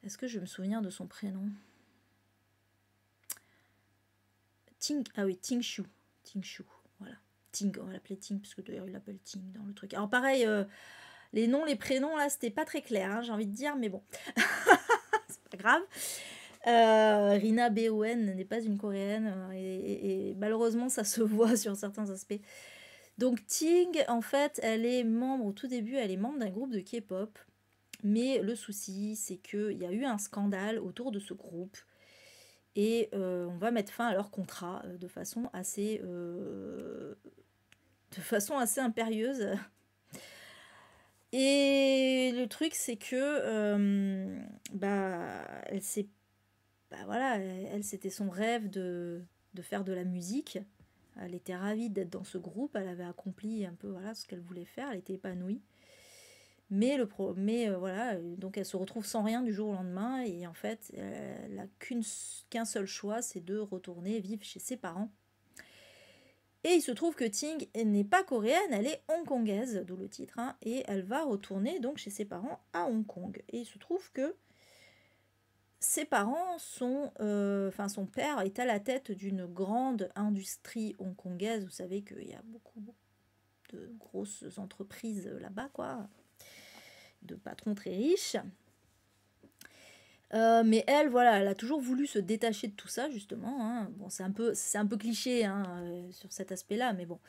Est-ce que je me souviens de son prénom? Ting Shu. Ting Shu, voilà. Ting, on va l'appeler Ting, parce que d'ailleurs, il l'appelle Ting dans le truc. Alors pareil, les noms, les prénoms, là, c'était pas très clair, hein, j'ai envie de dire, mais bon. C'est pas grave. Rina Beouen n'est pas une coréenne, et malheureusement, ça se voit sur certains aspects. Donc Ting, en fait, elle est membre, au tout début, elle est membre d'un groupe de K-pop. Mais le souci, c'est qu'il y a eu un scandale autour de ce groupe. Et on va mettre fin à leur contrat de façon assez impérieuse. Et le truc, c'est que elle s'est... voilà, elle, c'était son rêve de faire de la musique. Elle était ravie d'être dans ce groupe. Elle avait accompli un peu voilà, ce qu'elle voulait faire. Elle était épanouie. Mais voilà, donc elle se retrouve sans rien du jour au lendemain. Et en fait, elle n'a qu'un seul choix, c'est de retourner vivre chez ses parents. Et il se trouve que Ting n'est pas coréenne, elle est hongkongaise, d'où le titre. Hein, et elle va retourner donc chez ses parents à Hong Kong. Et il se trouve que ses parents sont... son père est à la tête d'une grande industrie hongkongaise. Vous savez qu'il y a beaucoup de grosses entreprises là-bas, quoi. De patrons très riches. Mais elle, voilà, elle a toujours voulu se détacher de tout ça, justement. Hein. Bon, c'est un peu cliché hein, sur cet aspect-là, mais bon.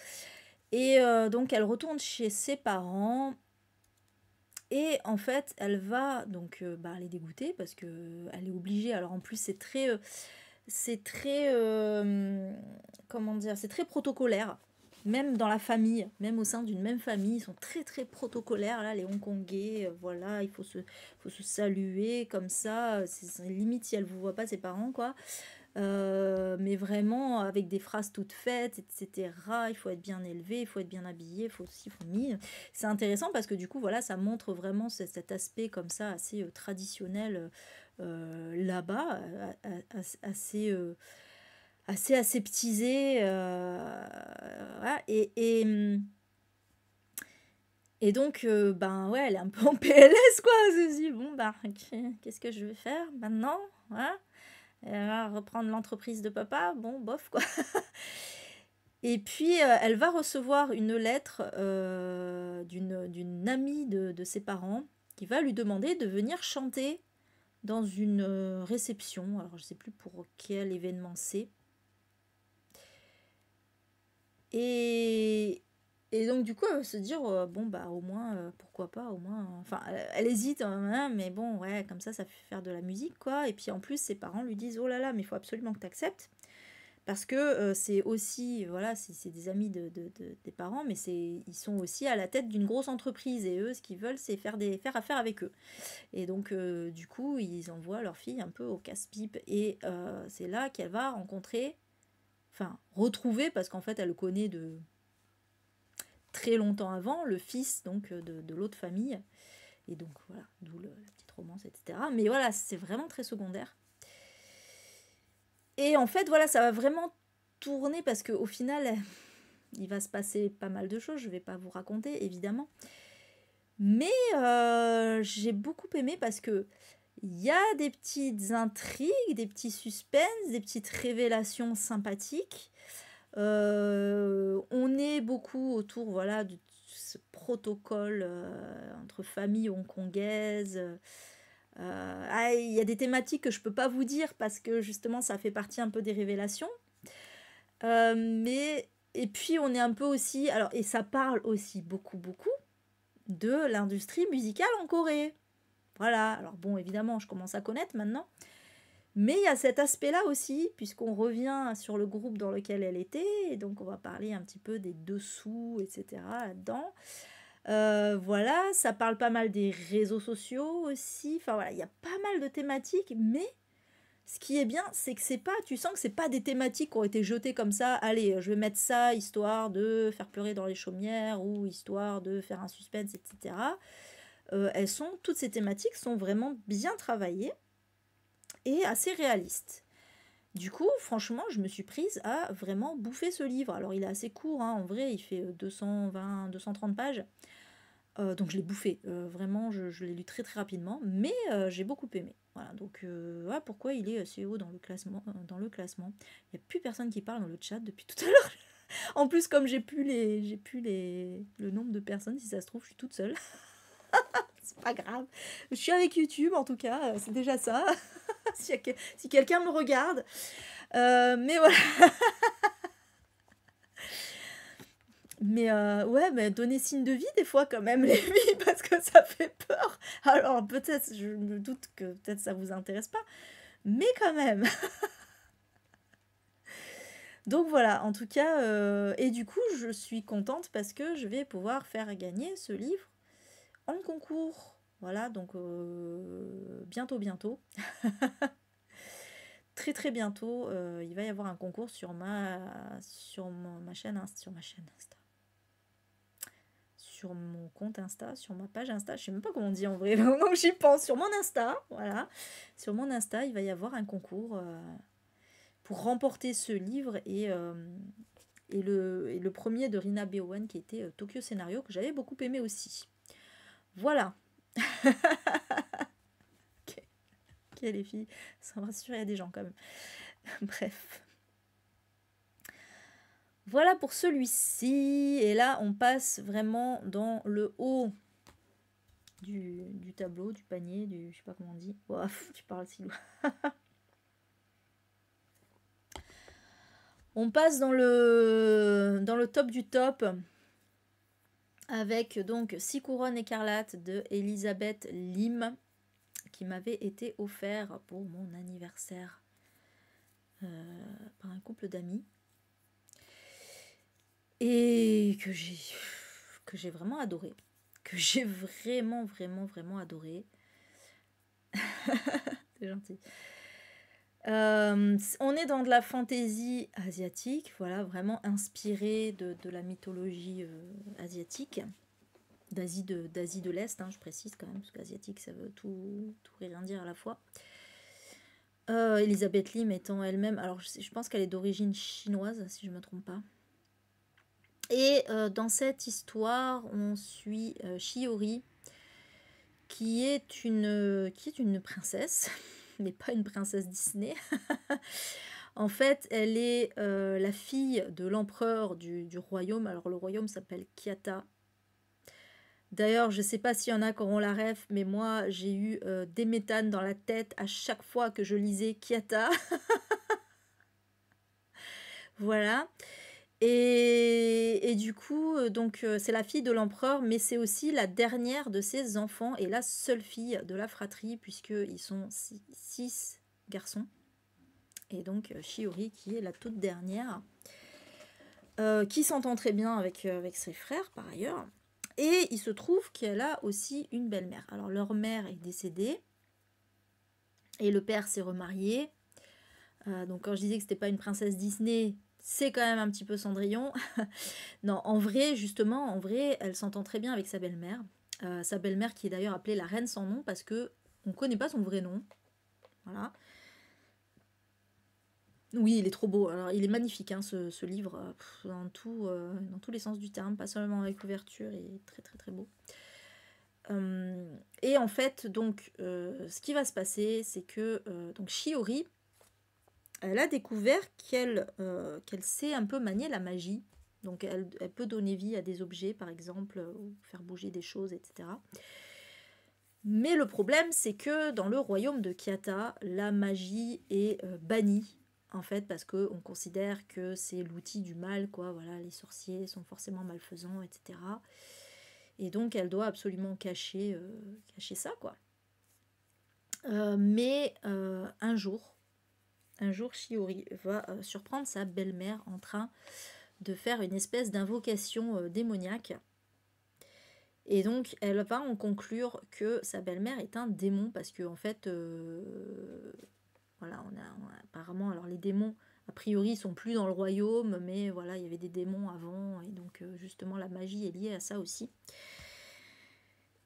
Et donc, elle retourne chez ses parents. Et en fait, elle va donc les dégoûter parce que elle est obligée. Alors en plus, c'est très comment dire, c'est très protocolaire. Même dans la famille, même au sein d'une même famille, ils sont très très protocolaires là, les Hongkongais. Voilà, il faut se saluer comme ça. C'est limite si elle vous voit pas ses parents quoi. Mais vraiment avec des phrases toutes faites, etc. Il faut être bien élevé, il faut être bien habillé, il faut aussi, il faut mis. C'est intéressant parce que du coup, voilà, ça montre vraiment cet aspect comme ça assez traditionnel là-bas, assez aseptisé. Voilà. Et donc, ouais, elle est un peu en PLS, quoi. Elle se dit, bon, qu'est-ce que je vais faire maintenant voilà. Elle va reprendre l'entreprise de papa, bon, bof, quoi. Et puis, elle va recevoir une lettre d'une amie de ses parents qui va lui demander de venir chanter dans une réception. Alors, je ne sais plus pour quel événement c'est. Et donc, du coup, elle va se dire, au moins, pourquoi pas, au moins... Enfin, elle hésite, hein, mais bon, ouais, comme ça fait faire de la musique, quoi. Et puis, en plus, ses parents lui disent, oh là là, mais il faut absolument que tu acceptes. Parce que c'est aussi, voilà, c'est des amis des parents, mais ils sont aussi à la tête d'une grosse entreprise. Et eux, ce qu'ils veulent, c'est faire affaire avec eux. Et donc, du coup, ils envoient leur fille un peu au casse-pipe. Et c'est là qu'elle va retrouver, parce qu'en fait, elle le connaît très longtemps avant, le fils donc de l'autre famille. Et donc voilà, d'où la petite romance, etc. Mais voilà, c'est vraiment très secondaire. Et en fait, voilà, ça va vraiment tourner parce qu'au final, il va se passer pas mal de choses. Je vais pas vous raconter, évidemment. Mais j'ai beaucoup aimé parce que il y a des petites intrigues, des petits suspens, des petites révélations sympathiques. On est beaucoup autour, voilà, de ce protocole entre familles hongkongaises. Il y a des thématiques que je peux pas vous dire parce que justement ça fait partie un peu des révélations. Et puis on est un peu aussi, alors et ça parle aussi beaucoup de l'industrie musicale en Corée. Voilà, alors bon évidemment je commence à connaître maintenant. Mais il y a cet aspect-là aussi, puisqu'on revient sur le groupe dans lequel elle était, et donc on va parler un petit peu des dessous, etc. là-dedans. Voilà, ça parle pas mal des réseaux sociaux aussi. Enfin voilà, il y a pas mal de thématiques, mais ce qui est bien, c'est que c'est pas, tu sens que c'est pas des thématiques qui ont été jetées comme ça. Allez, je vais mettre ça histoire de faire pleurer dans les chaumières ou histoire de faire un suspense, etc. Toutes ces thématiques sont vraiment bien travaillées et assez réalistes. Du coup, franchement, je me suis prise à vraiment bouffer ce livre. Alors, il est assez court, hein, en vrai, il fait 220, 230 pages. Donc, je l'ai bouffé. Vraiment, je l'ai lu très très rapidement, mais j'ai beaucoup aimé. Voilà, donc voilà pourquoi il est assez haut dans le classement. Il n'y a plus personne qui parle dans le chat depuis tout à l'heure. En plus, comme j'ai plus le nombre de personnes, si ça se trouve, je suis toute seule. C'est pas grave. Je suis avec YouTube, en tout cas, c'est déjà ça. Si quelqu'un me regarde. Mais voilà. Mais ouais, mais donnez signe de vie des fois quand même, les filles, parce que ça fait peur. Alors peut-être, je me doute que peut-être ça vous intéresse pas, mais quand même. Donc voilà, en tout cas, et du coup, je suis contente parce que je vais pouvoir faire gagner ce livre en concours. Voilà, donc bientôt. Très très bientôt, il va y avoir un concours sur ma chaîne Insta. Sur mon compte Insta, sur ma page Insta, je sais même pas comment on dit en vrai, donc j'y pense, sur mon Insta, voilà. Sur mon Insta, il va y avoir un concours pour remporter ce livre et le premier de Rina Beowen qui était Tokyo Scénario, que j'avais beaucoup aimé aussi. Voilà. Ok, les filles, ça me rassure, il y a des gens quand même. Bref. Voilà pour celui-ci. Et là, on passe vraiment dans le haut du tableau, du panier, je sais pas comment on dit. Oh, tu parles si loin. On passe dans le top du top avec donc 6 couronnes écarlates de Elisabeth Lim qui m'avait été offert pour mon anniversaire par un couple d'amis et que j'ai vraiment adoré. Que j'ai vraiment adoré. C'est gentil. On est dans de la fantaisie asiatique, voilà, vraiment inspiré de la mythologie asiatique, d'Asie de l'Est, hein, je précise quand même, parce qu'asiatique ça veut tout et rien dire à la fois. Elisabeth Lim étant elle-même, alors je pense qu'elle est d'origine chinoise, si je ne me trompe pas. Et dans cette histoire, on suit Shiori, qui est une princesse, mais pas une princesse Disney. En fait, elle est la fille de l'empereur du royaume. Alors, le royaume s'appelle Kiata. D'ailleurs, je ne sais pas s'il y en a qui auront la ref, mais moi, j'ai eu des méthanes dans la tête à chaque fois que je lisais Kiata. Voilà. Et du coup, donc c'est la fille de l'empereur, mais c'est aussi la dernière de ses enfants et la seule fille de la fratrie, puisqu'ils sont 6 garçons. Et donc Shiori, qui est la toute dernière, qui s'entend très bien avec ses frères, par ailleurs. Et il se trouve qu'elle a aussi une belle-mère. Alors, leur mère est décédée, et le père s'est remarié. Donc, quand je disais que c'était pas une princesse Disney, c'est quand même un petit peu Cendrillon. Non, en vrai, justement, en vrai, elle s'entend très bien avec sa belle-mère. Sa belle-mère qui est d'ailleurs appelée la reine sans nom parce que on connaît pas son vrai nom. Voilà. Oui, il est trop beau. Alors, il est magnifique, hein, ce livre, dans tous les sens du terme, pas seulement avec couverture, il est très très très beau. Et en fait, donc, ce qui va se passer, c'est que donc Shiori, elle a découvert qu'elle sait un peu manier la magie. Donc, elle peut donner vie à des objets, par exemple, ou faire bouger des choses, etc. Mais le problème, c'est que dans le royaume de Kiata, la magie est bannie, en fait, parce qu'on considère que c'est l'outil du mal, quoi. Voilà, les sorciers sont forcément malfaisants, etc. Et donc, elle doit absolument cacher ça, quoi. Mais un jour, Shiori va surprendre sa belle-mère en train de faire une espèce d'invocation démoniaque. Et donc, elle va en conclure que sa belle-mère est un démon parce que, en fait, voilà, apparemment, alors les démons, a priori, sont plus dans le royaume, mais voilà, il y avait des démons avant, et donc, justement, la magie est liée à ça aussi.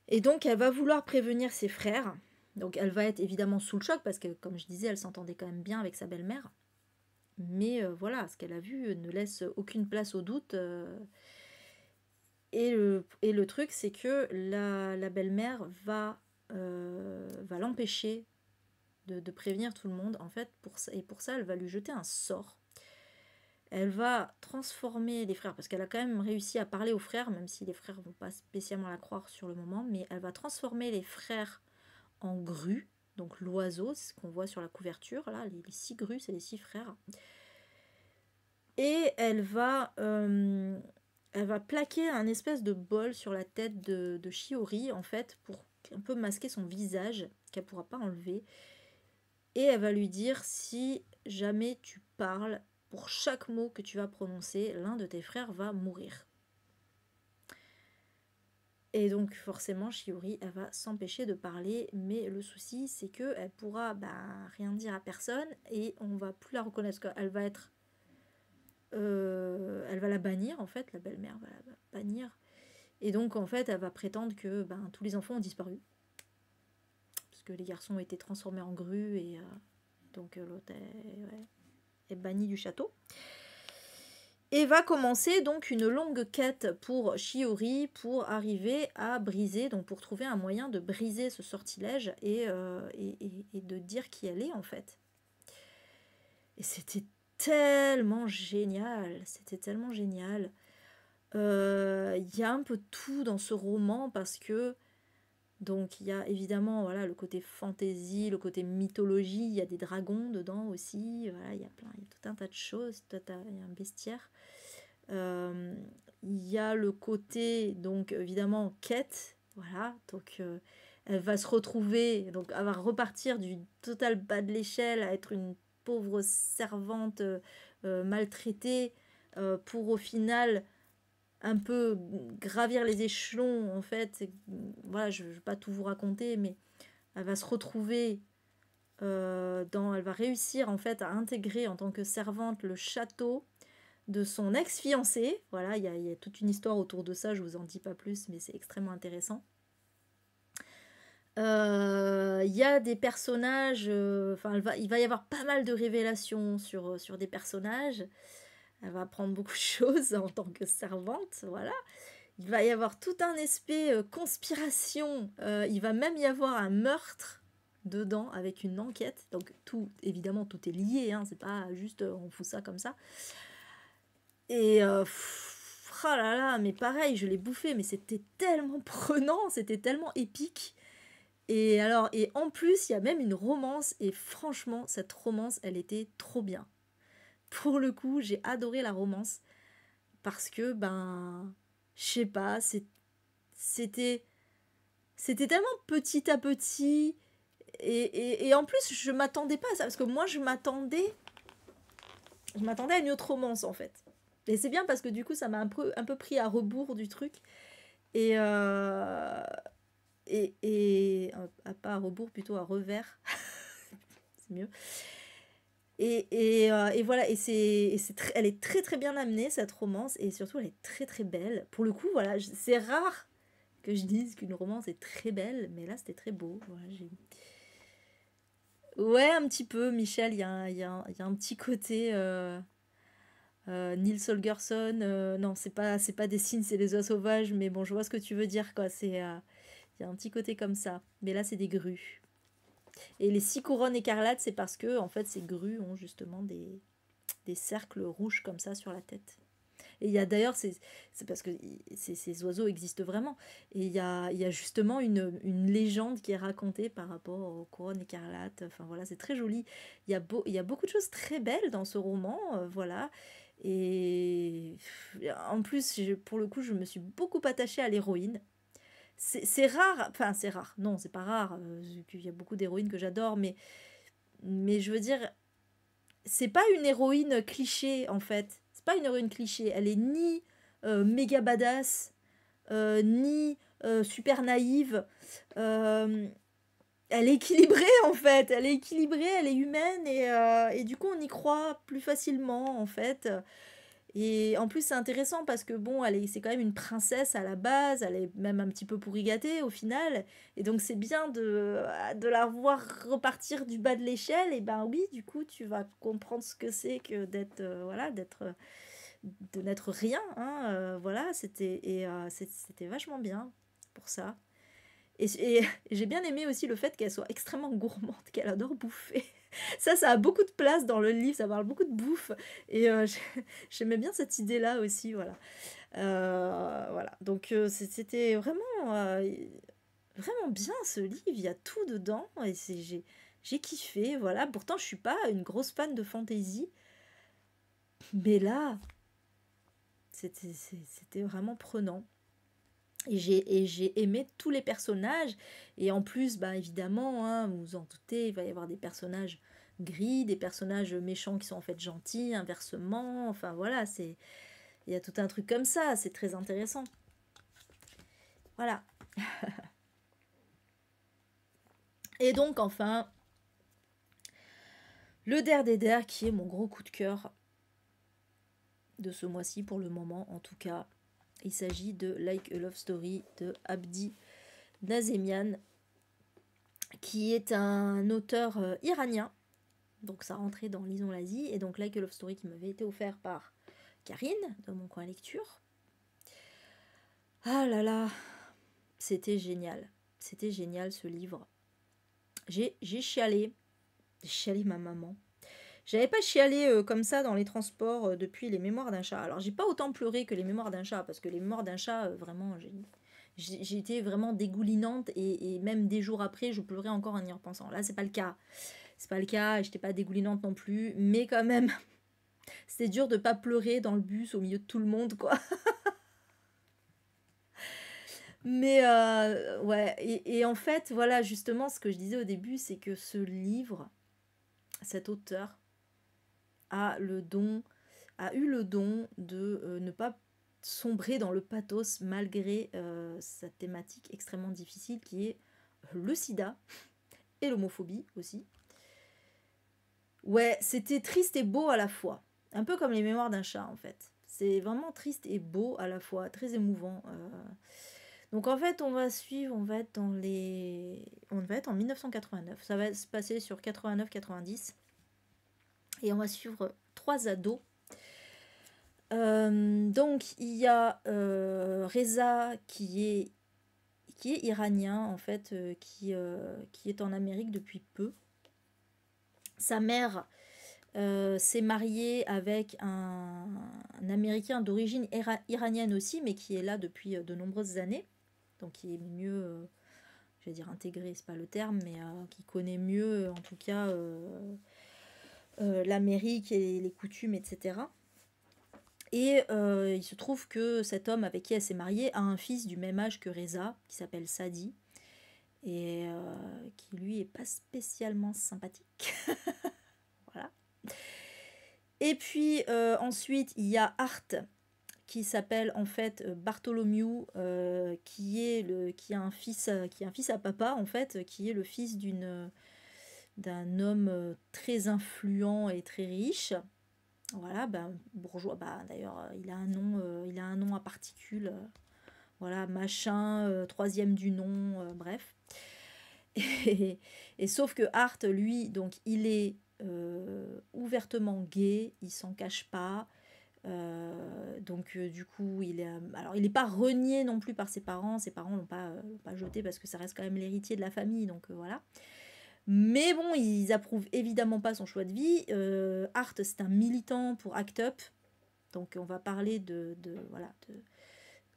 Et donc, elle va vouloir prévenir ses frères. Donc, elle va être évidemment sous le choc parce que, comme je disais, elle s'entendait quand même bien avec sa belle-mère. Mais voilà, ce qu'elle a vu ne laisse aucune place au doute. Et le truc, c'est que la belle-mère va l'empêcher de prévenir tout le monde, en fait, et pour ça, elle va lui jeter un sort. Elle va transformer les frères, parce qu'elle a quand même réussi à parler aux frères, même si les frères vont pas spécialement la croire sur le moment, mais elle va transformer les frères en grues, donc l'oiseau, c'est ce qu'on voit sur la couverture, là, les 6 grues, c'est les 6 frères. Et elle va plaquer un espèce de bol sur la tête de Shiori, en fait, pour un peu masquer son visage, qu'elle pourra pas enlever. Et elle va lui dire, si jamais tu parles, pour chaque mot que tu vas prononcer, l'un de tes frères va mourir. Et donc forcément, Shiori, elle va s'empêcher de parler, mais le souci, c'est qu'elle pourra rien dire à personne, et on va plus la reconnaître, parce qu'elle va être... elle va la bannir, en fait, la belle-mère va la bannir. Et donc, en fait, elle va prétendre que tous les enfants ont disparu. Parce que les garçons ont été transformés en grues, et donc l'autre est bannie du château. Et va commencer donc une longue quête pour Shiori pour arriver à briser, donc pour trouver un moyen de briser ce sortilège et de dire qui elle est en fait. Et c'était tellement génial, c'était tellement génial. Y a un peu tout dans ce roman parce que donc il y a évidemment voilà le côté fantasy, le côté mythologie, il y a des dragons dedans aussi, voilà, il y a tout un tas de choses, il y a un bestiaire. Il y a le côté donc évidemment quête, voilà, donc elle va se retrouver, donc elle va repartir du total bas de l'échelle à être une pauvre servante maltraitée pour au final un peu gravir les échelons en fait. Voilà, je ne vais pas tout vous raconter, mais elle va se retrouver elle va réussir en fait à intégrer en tant que servante le château de son ex-fiancé. Voilà, il y a toute une histoire autour de ça, je vous en dis pas plus, mais c'est extrêmement intéressant. Il y a des personnages, il va y avoir pas mal de révélations sur des personnages. Elle va apprendre beaucoup de choses en tant que servante, voilà. Il va y avoir tout un aspect conspiration. Il va même y avoir un meurtre dedans avec une enquête. Donc évidemment, tout est lié, hein, c'est pas juste on fout ça comme ça. Et oh là là, mais pareil, je l'ai bouffé, mais c'était tellement prenant, c'était tellement épique. Et en plus, il y a même une romance, et franchement, cette romance, elle était trop bien. Pour le coup, j'ai adoré la romance, parce que, je sais pas, c'était tellement petit à petit, et en plus, je m'attendais pas à ça, parce que moi, je m'attendais à une autre romance, en fait. Et c'est bien parce que du coup, ça m'a un peu pris à rebours du truc. Et pas à rebours, plutôt à revers. C'est mieux. Et voilà, elle est très très bien amenée cette romance, et surtout elle est très très belle. Pour le coup, voilà, c'est rare que je dise qu'une romance est très belle, mais là c'était très beau. Voilà, ouais, un petit peu, Michel, il y a un petit côté Nils Holgersson. Non, c'est pas des cygnes, c'est des oies sauvages, mais bon, je vois ce que tu veux dire, quoi. Il y a un petit côté comme ça. Mais là, c'est des grues. Et les 6 couronnes écarlates, c'est parce que, en fait, ces grues ont justement des cercles rouges comme ça sur la tête. Et il y a d'ailleurs, c'est parce que ces oiseaux existent vraiment. Et il y a justement une légende qui est racontée par rapport aux couronnes écarlates. Enfin voilà, c'est très joli. Il y a beaucoup de choses très belles dans ce roman. Voilà. Et en plus, pour le coup, je me suis beaucoup attachée à l'héroïne. C'est rare, enfin c'est rare, non, c'est pas rare. Il y a beaucoup d'héroïnes que j'adore, mais je veux dire, c'est pas une héroïne cliché en fait. C'est pas une héroïne cliché. Elle est ni méga badass, ni super naïve. Euh, Elle est équilibrée en fait. Elle est équilibrée, elle est humaine, et du coup on y croit plus facilement en fait. Et en plus c'est intéressant parce que bon, c'est quand même une princesse à la base. Elle est même un petit peu pourri gâtée au final. Et donc c'est bien de la voir repartir du bas de l'échelle. Et ben oui, du coup tu vas comprendre ce que c'est que d'être voilà, de n'être rien, hein, voilà, c'était vachement bien pour ça. Et j'ai bien aimé aussi le fait qu'elle soit extrêmement gourmande, qu'elle adore bouffer. Ça a beaucoup de place dans le livre, ça parle beaucoup de bouffe. Et j'aimais bien cette idée-là aussi, voilà. Voilà, donc c'était vraiment bien ce livre, il y a tout dedans, et j'ai kiffé, voilà. Pourtant, je suis pas une grosse fan de fantasy, mais là, c'était vraiment prenant. Et j'ai aimé tous les personnages. Et en plus, bah, évidemment, hein, vous vous en doutez, il va y avoir des personnages gris, des personnages méchants qui sont en fait gentils, inversement. Enfin voilà, il y a tout un truc comme ça, c'est très intéressant. Voilà. Et donc enfin, le Der des Der, qui est mon gros coup de cœur de ce mois-ci pour le moment en tout cas. Il s'agit de Like a Love Story de Abdi Nazemian, qui est un auteur iranien. Donc ça rentrait dans Lisons l'Asie. Et donc Like a Love Story qui m'avait été offert par Karine, de mon coin lecture. Ah là là, c'était génial. C'était génial ce livre. J'ai chialé. J'ai chialé ma maman. J'avais pas chialé comme ça dans les transports depuis les Mémoires d'un chat. Alors j'ai pas autant pleuré que les Mémoires d'un chat, parce que les Mémoires d'un chat, vraiment, j'ai été vraiment dégoulinante, et même des jours après, je pleurais encore en y repensant. Là, c'est pas le cas. C'est pas le cas, et j'étais pas dégoulinante non plus, mais quand même, c'était dur de pas pleurer dans le bus au milieu de tout le monde, quoi. Mais ouais, et en fait, voilà, justement, ce que je disais au début, c'est que ce livre, cet auteur, a le don, a eu le don de ne pas sombrer dans le pathos malgré sa thématique extrêmement difficile qui est le sida et l'homophobie aussi. Ouais, c'était triste et beau à la fois. Un peu comme les Mémoires d'un chat en fait. C'est vraiment triste et beau à la fois, très émouvant. Donc en fait, on va être en 1989. Ça va se passer sur 89-90. Et on va suivre 3 ados. Donc il y a Reza qui est iranien en fait, qui est en Amérique depuis peu. Sa mère s'est mariée avec un Américain d'origine iranienne aussi, mais qui est là depuis de nombreuses années. Donc qui est mieux, je vais dire intégré, c'est pas le terme, mais qui connaît mieux en tout cas l'Amérique et les coutumes, etc. Et il se trouve que cet homme avec qui elle s'est mariée a un fils du même âge que Reza, qui s'appelle Sadi, et qui lui est pas spécialement sympathique. Voilà. Et puis ensuite, il y a Art, qui s'appelle en fait Bartholomew, qui a un fils à papa en fait, qui est le fils d'un homme très influent et très riche. Voilà, ben, bourgeois, bah, d'ailleurs, il a un nom à particules, voilà, machin, troisième du nom, bref. Et, et sauf que Hart, lui, donc, il est ouvertement gay, il s'en cache pas. Donc du coup, alors il n'est pas renié non plus par ses parents. Ses parents l'ont pas jeté parce que ça reste quand même l'héritier de la famille. Donc voilà. Mais bon, ils approuvent évidemment pas son choix de vie. Hart, c'est un militant pour ACT UP. Donc on va parler voilà,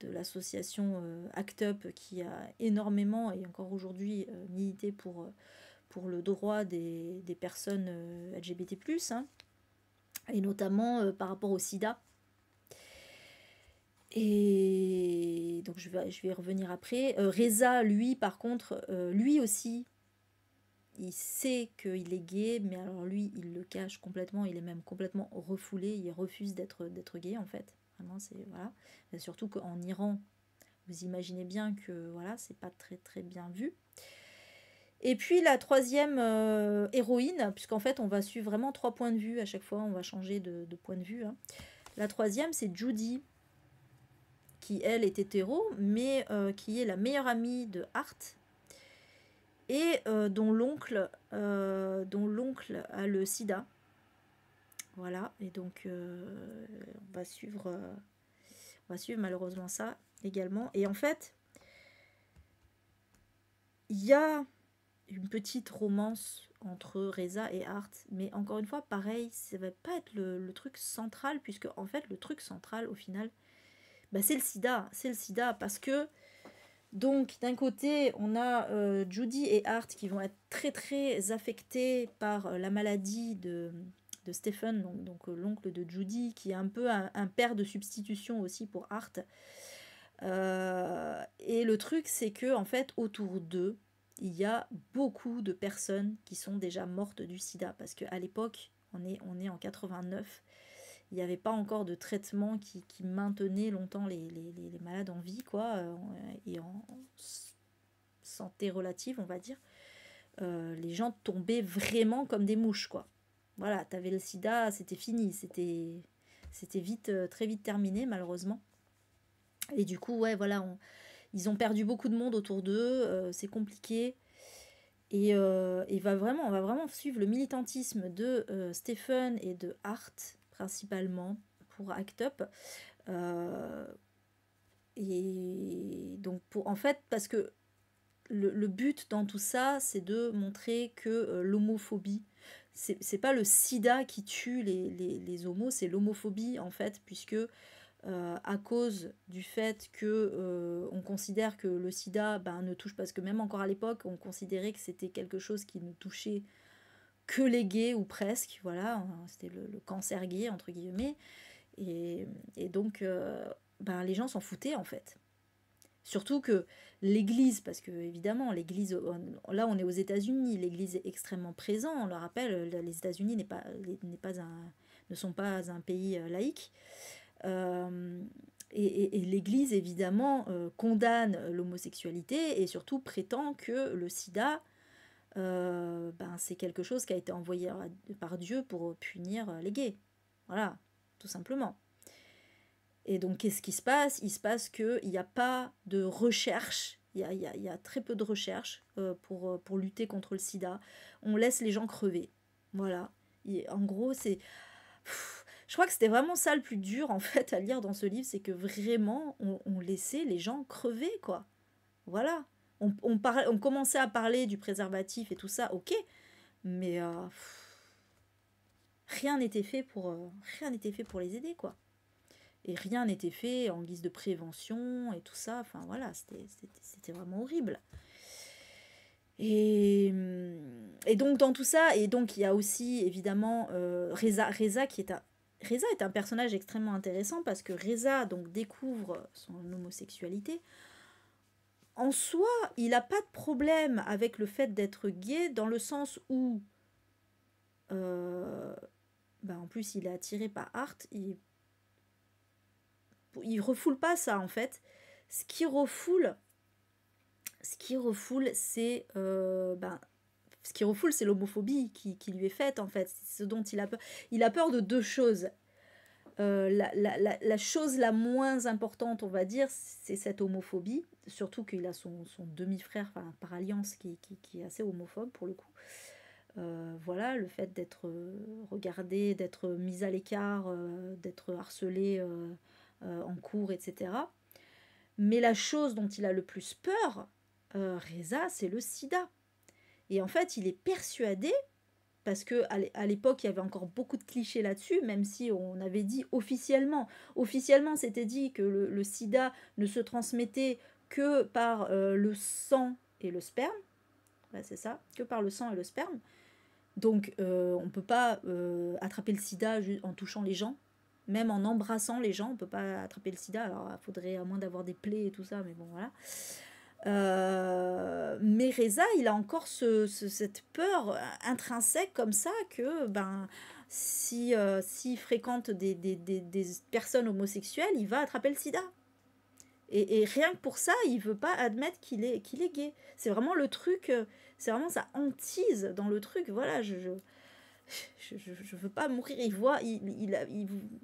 de l'association ACT UP qui a énormément et encore aujourd'hui milité pour le droit des personnes LGBT+, hein, et notamment par rapport au sida. Et donc je vais y revenir après. Reza, lui, par contre, lui aussi, il sait qu'il est gay, mais alors lui, il le cache complètement, il est même complètement refoulé, il refuse d'être gay en fait. Vraiment, c'est voilà. Et surtout qu'en Iran, vous imaginez bien que voilà, c'est pas très très bien vu. Et puis la troisième héroïne, puisqu'en fait on va suivre vraiment 3 points de vue à chaque fois, on va changer de point de vue, hein. La troisième, c'est Judy, qui elle est hétéro, mais qui est la meilleure amie de Hart et dont l'oncle a le sida. Voilà, et donc on va suivre malheureusement ça également. Et en fait, il y a une petite romance entre Reza et Hart, mais encore une fois, pareil, ça va pas être le truc central, puisque en fait, le truc central, au final, bah, c'est le sida, parce que, donc, d'un côté, on a Judy et Hart qui vont être très très affectés par la maladie de Stephen, donc l'oncle de Judy, qui est un peu un père de substitution aussi pour Hart. Et le truc, c'est que en fait, autour d'eux, il y a beaucoup de personnes qui sont déjà mortes du sida. Parce qu'à l'époque, on est en 89, il n'y avait pas encore de traitement qui maintenait longtemps les malades en vie, quoi, et en santé relative, on va dire. Les gens tombaient vraiment comme des mouches, quoi. Voilà, t'avais le sida, c'était fini, c'était vite, très vite terminé, malheureusement. Et du coup, ouais, voilà, ils ont perdu beaucoup de monde autour d'eux, c'est compliqué. Et on va vraiment suivre le militantisme de Stephen et de Hart, principalement, pour ACT UP. Et donc, en fait, parce que le but dans tout ça, c'est de montrer que l'homophobie, c'est pas le sida qui tue les homos, c'est l'homophobie, en fait, puisque à cause du fait que on considère que le sida ne touche, parce que même encore à l'époque on considérait que c'était quelque chose qui ne touchait que les gays ou presque, voilà, c'était le cancer gay entre guillemets, et donc les gens s'en foutaient en fait. Surtout que l'église, parce que évidemment l'église, là on est aux États-Unis, l'église est extrêmement présente, on le rappelle, les États-Unis ne sont pas un pays laïque. Euh, et l'Église, évidemment, condamne l'homosexualité et surtout prétend que le sida, c'est quelque chose qui a été envoyé par Dieu pour punir les gays. Voilà, tout simplement. Et donc, qu'est-ce qui se passe? Il se passe qu'il n'y a pas de recherche, il y a très peu de recherche pour lutter contre le sida. On laisse les gens crever. Voilà. Et en gros, c'est... Je crois que c'était vraiment ça le plus dur en fait à lire dans ce livre, c'est que vraiment on laissait les gens crever, quoi. Voilà. On commençait à parler du préservatif et tout ça, ok, mais rien n'était fait pour les aider, quoi. Et rien n'était fait en guise de prévention et tout ça. Enfin voilà, c'était vraiment horrible. Et donc dans tout ça, et donc il y a aussi évidemment Reza qui est Reza est un personnage extrêmement intéressant parce que Reza donc découvre son homosexualité. En soi, il n'a pas de problème avec le fait d'être gay dans le sens où, euh, en plus, il est attiré par Hart. Il refoule pas ça en fait. Ce qui refoule, c'est Ce qui refoule, c'est l'homophobie qui lui est faite, en fait. C'est ce dont il a peur. Il a peur de deux choses. La chose la moins importante, on va dire, c'est cette homophobie. Surtout qu'il a son demi-frère, enfin, par alliance, qui est assez homophobe, pour le coup. Voilà, le fait d'être regardé, d'être mis à l'écart, d'être harcelé en cours, etc. Mais la chose dont il a le plus peur, Reza, c'est le sida. Et en fait, il est persuadé, parce que à l'époque, il y avait encore beaucoup de clichés là-dessus, même si on avait dit officiellement, c'était dit que le sida ne se transmettait que par le sang et le sperme. Ouais, c'est ça, que par le sang et le sperme. Donc, on ne peut pas attraper le sida en touchant les gens. Même en embrassant les gens, on ne peut pas attraper le sida. Alors, il faudrait, à moins d'avoir des plaies et tout ça, mais bon, voilà. Mais Reza, il a encore cette peur intrinsèque comme ça que ben, s'il fréquente des personnes homosexuelles, il va attraper le sida. Et rien que pour ça, il veut pas admettre qu'il est gay. C'est vraiment le truc, c'est vraiment sa hantise dans le truc. Voilà, je veux pas mourir. Il voit,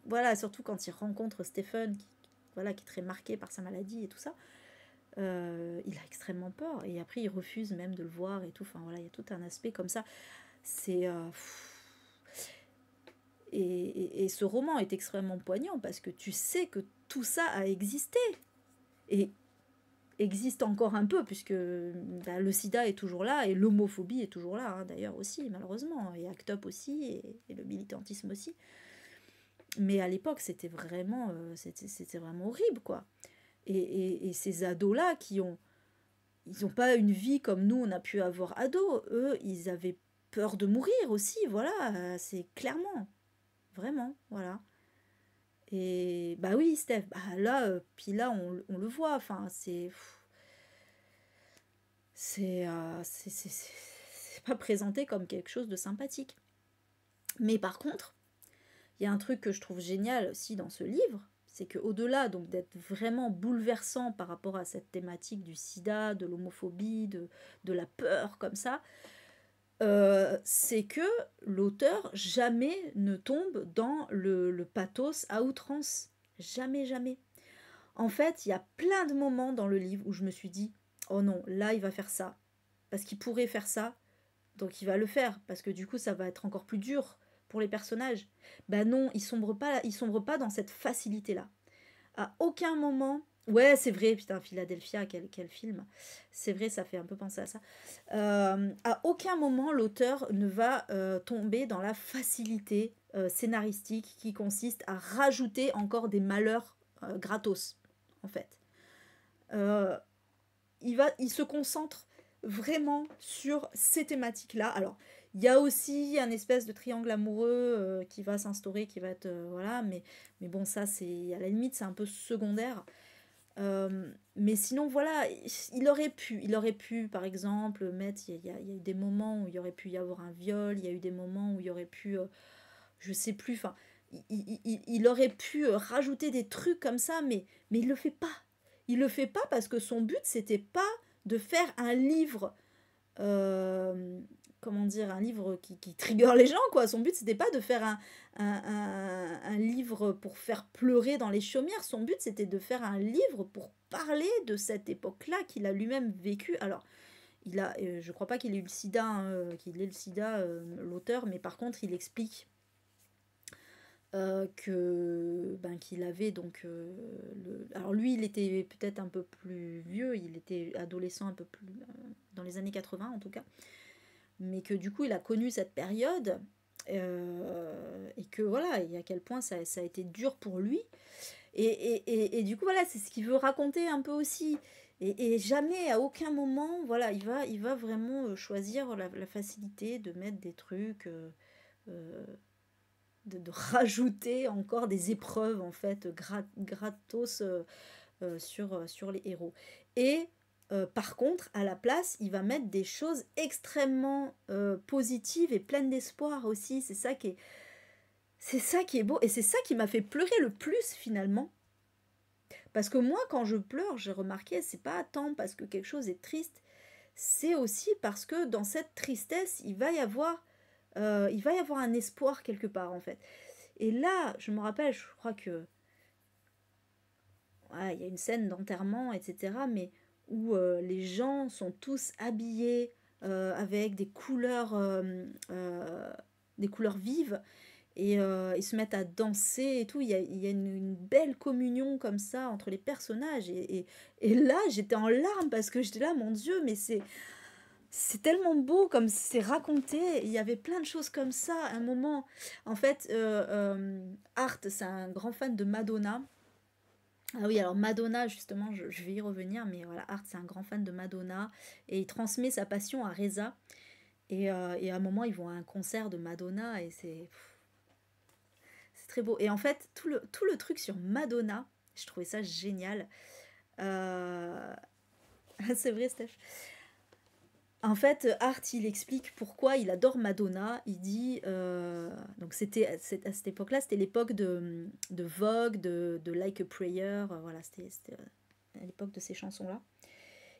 voilà, surtout quand il rencontre Stephen, voilà, qui est très marqué par sa maladie et tout ça. Il a extrêmement peur. Et après, il refuse même de le voir et tout. Enfin, voilà, il y a tout un aspect comme ça. C'est... et ce roman est extrêmement poignant parce que tu sais que tout ça a existé. Et existe encore un peu, puisque bah, le sida est toujours là, et l'homophobie est toujours là, hein, d'ailleurs aussi, malheureusement, et ACT UP aussi, et le militantisme aussi. Mais à l'époque, c'était vraiment horrible, quoi. Et ces ados-là ils n'ont pas une vie comme nous, on a pu avoir ados. Eux, ils avaient peur de mourir aussi, voilà, c'est clairement, vraiment, voilà. Et bah oui, Steph, bah là, puis là, on le voit, enfin, c'est pas présenté comme quelque chose de sympathique. Mais par contre, il y a un truc que je trouve génial aussi dans ce livre, c'est qu'au-delà donc d'être vraiment bouleversant par rapport à cette thématique du sida, de l'homophobie, de la peur comme ça, c'est que l'auteur jamais ne tombe dans le pathos à outrance. Jamais, jamais. En fait, il y a plein de moments dans le livre où je me suis dit, oh non, là il va faire ça. Parce qu'il pourrait faire ça, donc il va le faire. Parce que du coup, ça va être encore plus dur pour les personnages. Ben non, il sombre pas dans cette facilité-là. À aucun moment. Ouais, c'est vrai, putain, Philadelphia, quel film. C'est vrai, ça fait un peu penser à ça. À aucun moment, l'auteur ne va tomber dans la facilité scénaristique qui consiste à rajouter encore des malheurs gratos, en fait. Euh, il se concentre vraiment sur ces thématiques-là. Alors, il y a aussi un espèce de triangle amoureux qui va s'instaurer, qui va être... voilà, mais bon, ça, c'est à la limite, c'est un peu secondaire. Mais sinon, voilà, il aurait pu, par exemple, mettre... Il y a eu des moments où il y aurait pu y avoir un viol, il y a eu des moments où il y aurait pu... je sais plus, enfin... Il aurait pu rajouter des trucs comme ça, mais il le fait pas. Il le fait pas parce que son but, c'était pas de faire un livre, comment dire, un livre qui trigger les gens, quoi. Son but, c'était pas de faire un livre pour faire pleurer dans les chaumières. Son but, c'était de faire un livre pour parler de cette époque-là qu'il a lui-même vécu. Alors, je crois pas qu'il ait eu le sida, hein, qu'il ait le sida, l'auteur, mais par contre, il explique qu'il avait donc alors lui il était peut-être un peu plus vieux, il était adolescent un peu plus dans les années 80 en tout cas, mais que du coup il a connu cette période et que voilà, et à quel point ça a été dur pour lui et du coup voilà, c'est ce qu'il veut raconter un peu aussi. Et jamais, à aucun moment, voilà, il va vraiment choisir la facilité de mettre des trucs euh, de rajouter encore des épreuves en fait gratos sur les héros. Et par contre, à la place, il va mettre des choses extrêmement positives et pleines d'espoir aussi. C'est ça qui est beau et c'est ça qui m'a fait pleurer le plus finalement. Parce que moi, quand je pleure, j'ai remarqué, c'est pas tant parce que quelque chose est triste, c'est aussi parce que dans cette tristesse, il va y avoir un espoir quelque part en fait. Et là, je me rappelle, je crois que ouais, il y a une scène d'enterrement, etc. Mais où les gens sont tous habillés avec des couleurs vives et ils se mettent à danser et tout. Il y a une belle communion comme ça entre les personnages. Et là, j'étais en larmes parce que j'étais là, mon Dieu, mais c'est tellement beau comme c'est raconté. Il y avait plein de choses comme ça. À un moment, en fait, Art, c'est un grand fan de Madonna. Ah oui, alors Madonna, justement, je vais y revenir, mais voilà, Art, c'est un grand fan de Madonna et il transmet sa passion à Reza. Et à un moment, ils vont à un concert de Madonna et c'est très beau. Et en fait, tout le truc sur Madonna, je trouvais ça génial. Euh, c'est vrai, Steph. En fait, Art, il explique pourquoi il adore Madonna. Il dit, donc à cette époque-là, c'était l'époque de Vogue, de Like a Prayer, voilà, c'était à l'époque de ces chansons-là.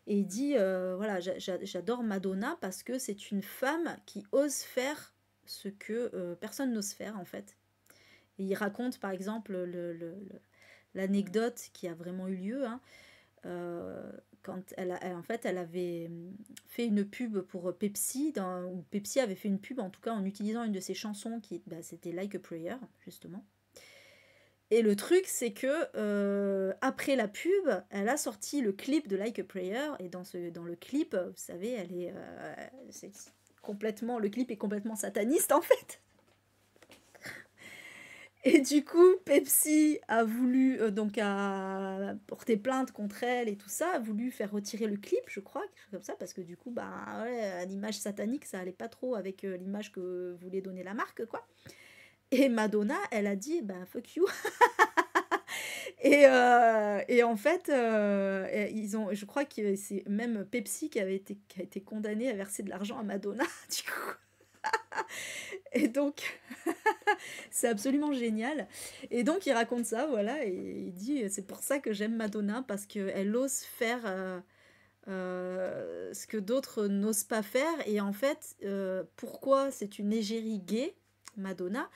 Et il dit, voilà, j'adore Madonna parce que c'est une femme qui ose faire ce que personne n'ose faire en fait. Et il raconte par exemple l'anecdote qui a vraiment eu lieu, hein, euh, quand en fait, elle avait fait une pub pour Pepsi, ou Pepsi avait fait une pub en tout cas en utilisant une de ses chansons qui, bah, c'était Like a Prayer justement. Et le truc, c'est que après la pub, elle a sorti le clip de Like a Prayer et dans le clip, vous savez, c'est complètement, le clip est complètement sataniste en fait. Et du coup, Pepsi a voulu, donc a porté plainte contre elle et tout ça, a voulu faire retirer le clip, je crois, quelque chose comme ça, parce que du coup, bah ouais, l'image satanique, ça allait pas trop avec l'image que voulait donner la marque, quoi. Et Madonna, elle a dit, bah fuck you. Et en fait, je crois que c'est même Pepsi qui a été condamné à verser de l'argent à Madonna, du coup. Et donc, c'est absolument génial. Et donc, il raconte ça, voilà, et il dit, c'est pour ça que j'aime Madonna, parce qu'elle ose faire ce que d'autres n'osent pas faire. Et en fait, pourquoi c'est une égérie gay, Madonna?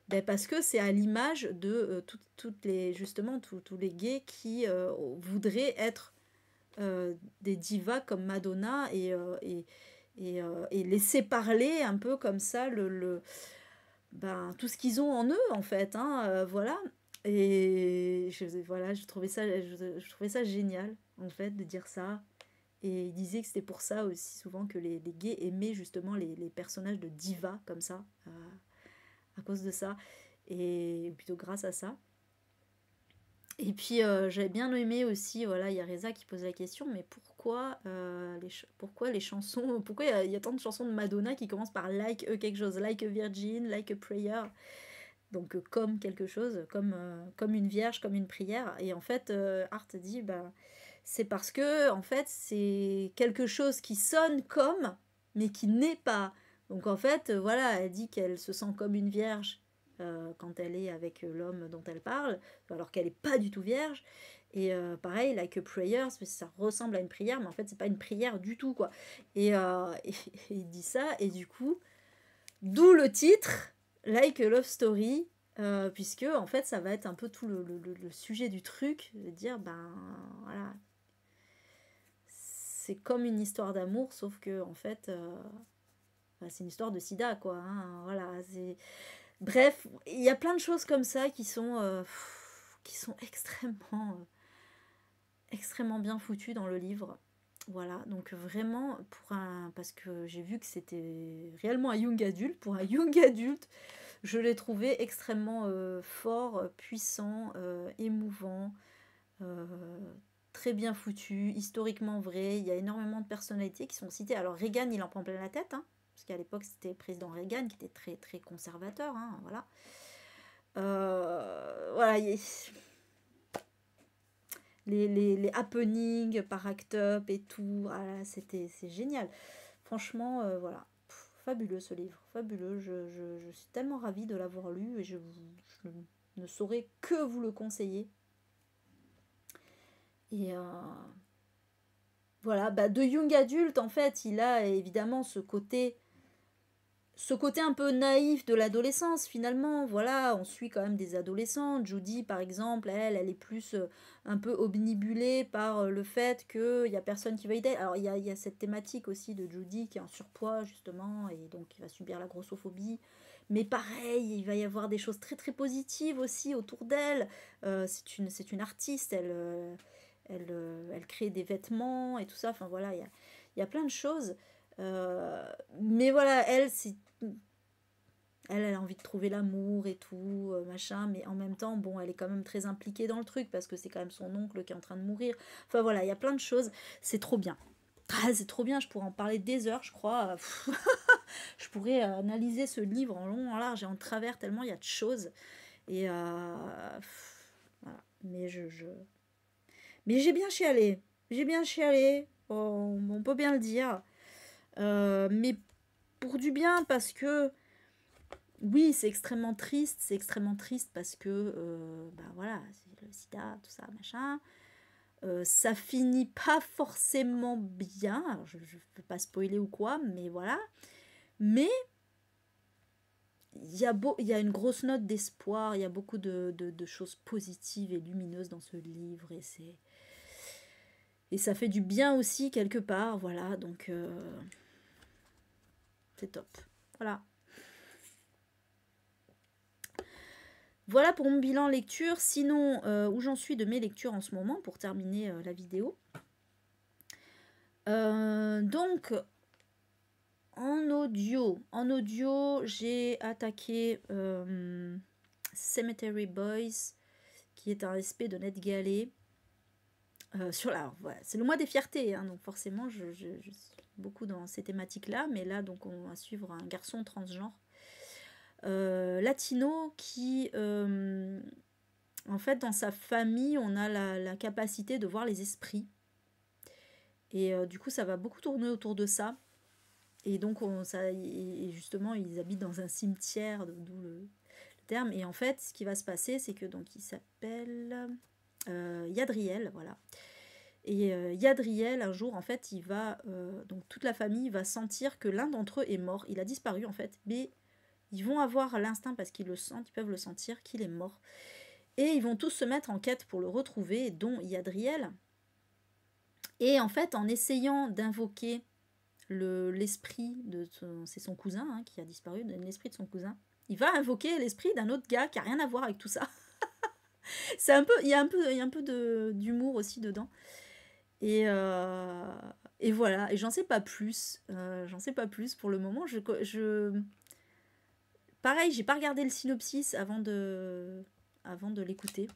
Ben parce que c'est à l'image de toutes les, justement, tous les gays qui voudraient être des divas comme Madonna et laisser parler un peu comme ça ben, tout ce qu'ils ont en eux en fait, hein, voilà. Et voilà, je trouvais ça génial en fait de dire ça. Et il disait que c'était pour ça aussi souvent que les gays aimaient justement les personnages de divas comme ça, à cause de ça, et plutôt grâce à ça. Et puis j'avais bien aimé aussi, voilà, il y a Reza qui pose la question, mais pourquoi les chansons, pourquoi il y a tant de chansons de Madonna qui commencent par like quelque chose, like a virgin, like a prayer, donc comme quelque chose, comme une vierge, comme une prière. Et en fait, Art dit, bah, c'est parce que en fait c'est quelque chose qui sonne comme, mais qui n'est pas. Donc en fait, voilà, elle dit qu'elle se sent comme une vierge quand elle est avec l'homme dont elle parle, alors qu'elle n'est pas du tout vierge. Et pareil, like a prayer, ça ressemble à une prière, mais en fait c'est pas une prière du tout quoi. Et il dit ça, et du coup, d'où le titre Like a Love Story, puisque en fait ça va être un peu tout le sujet du truc, de dire ben voilà, c'est comme une histoire d'amour, sauf que en fait bah, c'est une histoire de sida quoi, hein, voilà, bref, il y a plein de choses comme ça qui sont extrêmement bien foutues dans le livre. Voilà, donc vraiment, parce que j'ai vu que c'était réellement un young adulte, pour un young adulte, je l'ai trouvé extrêmement fort, puissant, émouvant, euh, très bien foutu, historiquement vrai. Il y a énormément de personnalités qui sont citées. Alors Reagan, il en prend plein la tête, hein, parce qu'à l'époque c'était le président Reagan qui était très très conservateur, hein, voilà. Voilà, les happenings par Act Up et tout, voilà, c'est génial. Franchement, voilà. Fabuleux ce livre, fabuleux. Je suis tellement ravie de l'avoir lu et je ne saurais que vous le conseiller. Et Voilà, bah, de young adulte, en fait, il a évidemment ce côté un peu naïf de l'adolescence, finalement. Voilà, on suit quand même des adolescents. Judy, par exemple, elle est plus un peu obnubilée par le fait qu'il n'y a personne qui va aider. Alors, il y a cette thématique aussi de Judy qui est en surpoids, justement, et donc qui va subir la grossophobie. Mais pareil, il va y avoir des choses très très positives aussi autour d'elle. C'est une artiste, elle crée des vêtements et tout ça. Enfin voilà, il y a plein de choses. Mais voilà, elle a envie de trouver l'amour et tout, machin, mais en même temps, bon, elle est quand même très impliquée dans le truc parce que c'est quand même son oncle qui est en train de mourir. Enfin voilà, il y a plein de choses. C'est trop bien. Ah, c'est trop bien, je pourrais en parler des heures, je crois. Je pourrais analyser ce livre en long, en large et en travers, tellement il y a de choses. Et voilà. Mais j'ai bien chialé. J'ai bien chialé. On peut bien le dire. Mais pour du bien, parce que oui, c'est extrêmement triste. C'est extrêmement triste parce que, bah voilà, c'est le sida, tout ça, machin. Ça finit pas forcément bien. Alors, je ne veux pas spoiler ou quoi, mais voilà. Mais il y a une grosse note d'espoir. Il y a beaucoup de choses positives et lumineuses dans ce livre. Et ça fait du bien aussi, quelque part. Voilà, donc c'est top. Voilà. Voilà pour mon bilan lecture. Sinon, où j'en suis de mes lectures en ce moment pour terminer la vidéo. Donc, en audio, j'ai attaqué Cemetery Boys, qui est un SP de Ned Gallet. Voilà, c'est le mois des fiertés, hein, donc forcément, je suis beaucoup dans ces thématiques-là, mais là, donc, on va suivre un garçon transgenre latino qui, en fait, dans sa famille, on a la capacité de voir les esprits. Et du coup, ça va beaucoup tourner autour de ça. Et donc, et justement, ils habitent dans un cimetière, d'où le terme. Et en fait, ce qui va se passer, c'est que donc il s'appelle Yadriel, voilà. Et Yadriel, un jour, en fait, donc toute la famille va sentir que l'un d'entre eux est mort. Il a disparu, en fait, mais ils vont avoir l'instinct, parce qu'ils le sentent, ils peuvent le sentir, qu'il est mort. Et ils vont tous se mettre en quête pour le retrouver, dont Yadriel. Et en fait, en essayant d'invoquer l'esprit c'est son cousin hein, qui a disparu, l'esprit de son cousin, il va invoquer l'esprit d'un autre gars qui a rien à voir avec tout ça. C'est un peu, il y a un peu d'humour aussi dedans. Et voilà, et j'en sais pas plus. J'en sais pas plus pour le moment. Pareil, j'ai pas regardé le synopsis avant de l'écouter.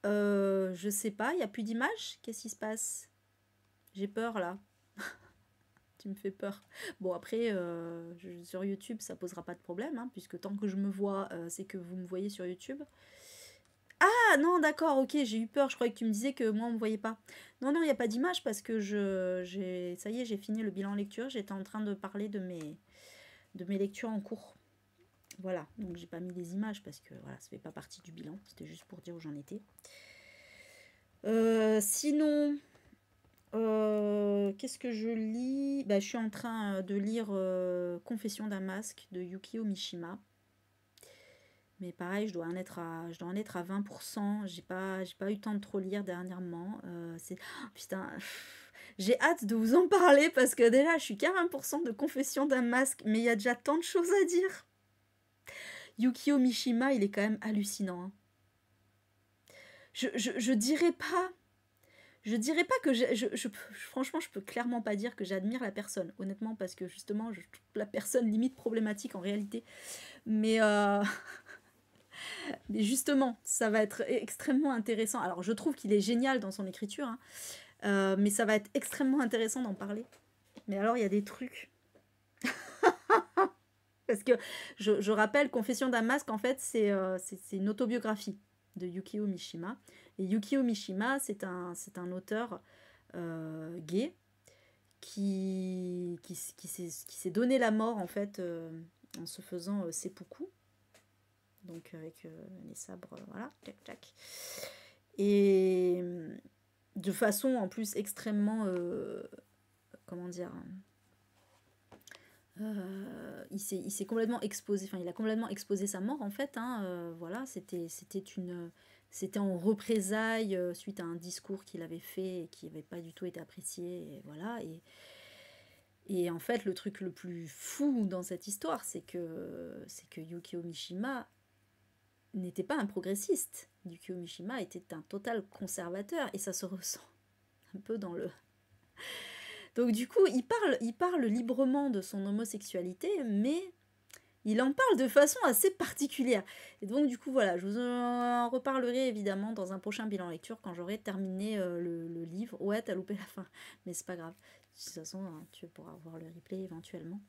Je sais pas, il y a plus d'images. Qu'est-ce qui se passe? J'ai peur là. Tu me fais peur. Bon après, sur YouTube, ça posera pas de problème, hein, puisque tant que je me vois, c'est que vous me voyez sur YouTube. Ah non, d'accord, ok, j'ai eu peur. Je croyais que tu me disais que moi, on me voyait pas. Non, non, il n'y a pas d'image parce que ça y est, j'ai fini le bilan lecture. J'étais en train de parler de mes lectures en cours. Voilà, donc j'ai pas mis les images parce que voilà, ça fait pas partie du bilan. C'était juste pour dire où j'en étais. Sinon, qu'est-ce que je lis? Bah, je suis en train de lire Confession d'un masque de Yukio Mishima. Mais pareil, je dois en être à 20%. J'ai pas eu le temps de trop lire dernièrement. Putain, j'ai hâte de vous en parler parce que déjà, je suis qu'à 20% de Confession d'un masque, mais il y a déjà tant de choses à dire. Yukio Mishima, il est quand même hallucinant. Hein. Je dirais pas. Je dirais pas que franchement, je peux clairement pas dire que j'admire la personne, honnêtement, parce que justement, je trouve la personne limite problématique en réalité. Mais, mais justement, ça va être extrêmement intéressant. Alors, je trouve qu'il est génial dans son écriture, hein, mais ça va être extrêmement intéressant d'en parler. Mais alors, il y a des trucs. Parce que je rappelle, Confession d'un masque, en fait, c'est une autobiographie de Yukio Mishima. Et Yukio Mishima, c'est un auteur gay qui s'est donné la mort, en fait, en se faisant seppuku. Donc, avec les sabres, voilà, tac, tac. Et de façon en plus extrêmement, comment dire, il s'est complètement exposé, enfin il a complètement exposé sa mort en fait, hein, voilà, c'était en représailles suite à un discours qu'il avait fait et qui n'avait pas du tout été apprécié, et voilà, et en fait le truc le plus fou dans cette histoire, c'est que Yukio Mishima n'était pas un progressiste. Yukio Mishima était un total conservateur, et ça se ressent un peu dans le... Donc du coup, il parle librement de son homosexualité, mais il en parle de façon assez particulière. Et donc du coup, voilà, je vous en reparlerai évidemment dans un prochain bilan lecture quand j'aurai terminé le livre. Ouais, t'as loupé la fin, mais c'est pas grave. De toute façon, hein, tu pourras voir le replay éventuellement.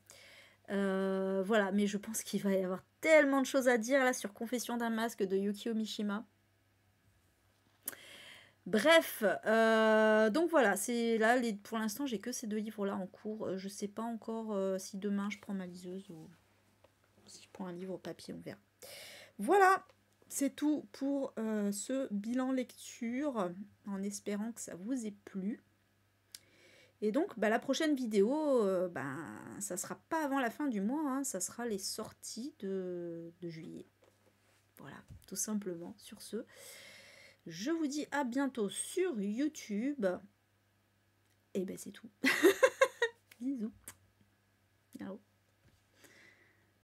Voilà, mais je pense qu'il va y avoir tellement de choses à dire là sur Confession d'un masque de Yukio Mishima. Bref, donc voilà, c'est là, pour l'instant, j'ai que ces 2 livres-là en cours. Je sais pas encore si demain je prends ma liseuse ou si je prends un livre papier, on verra. Voilà, c'est tout pour ce bilan lecture, en espérant que ça vous ait plu. Et donc, bah, la prochaine vidéo, ça sera pas avant la fin du mois, hein, ça sera les sorties de juillet. Voilà, tout simplement. Sur ce, je vous dis à bientôt sur YouTube. Et ben c'est tout. Bisous. Ciao.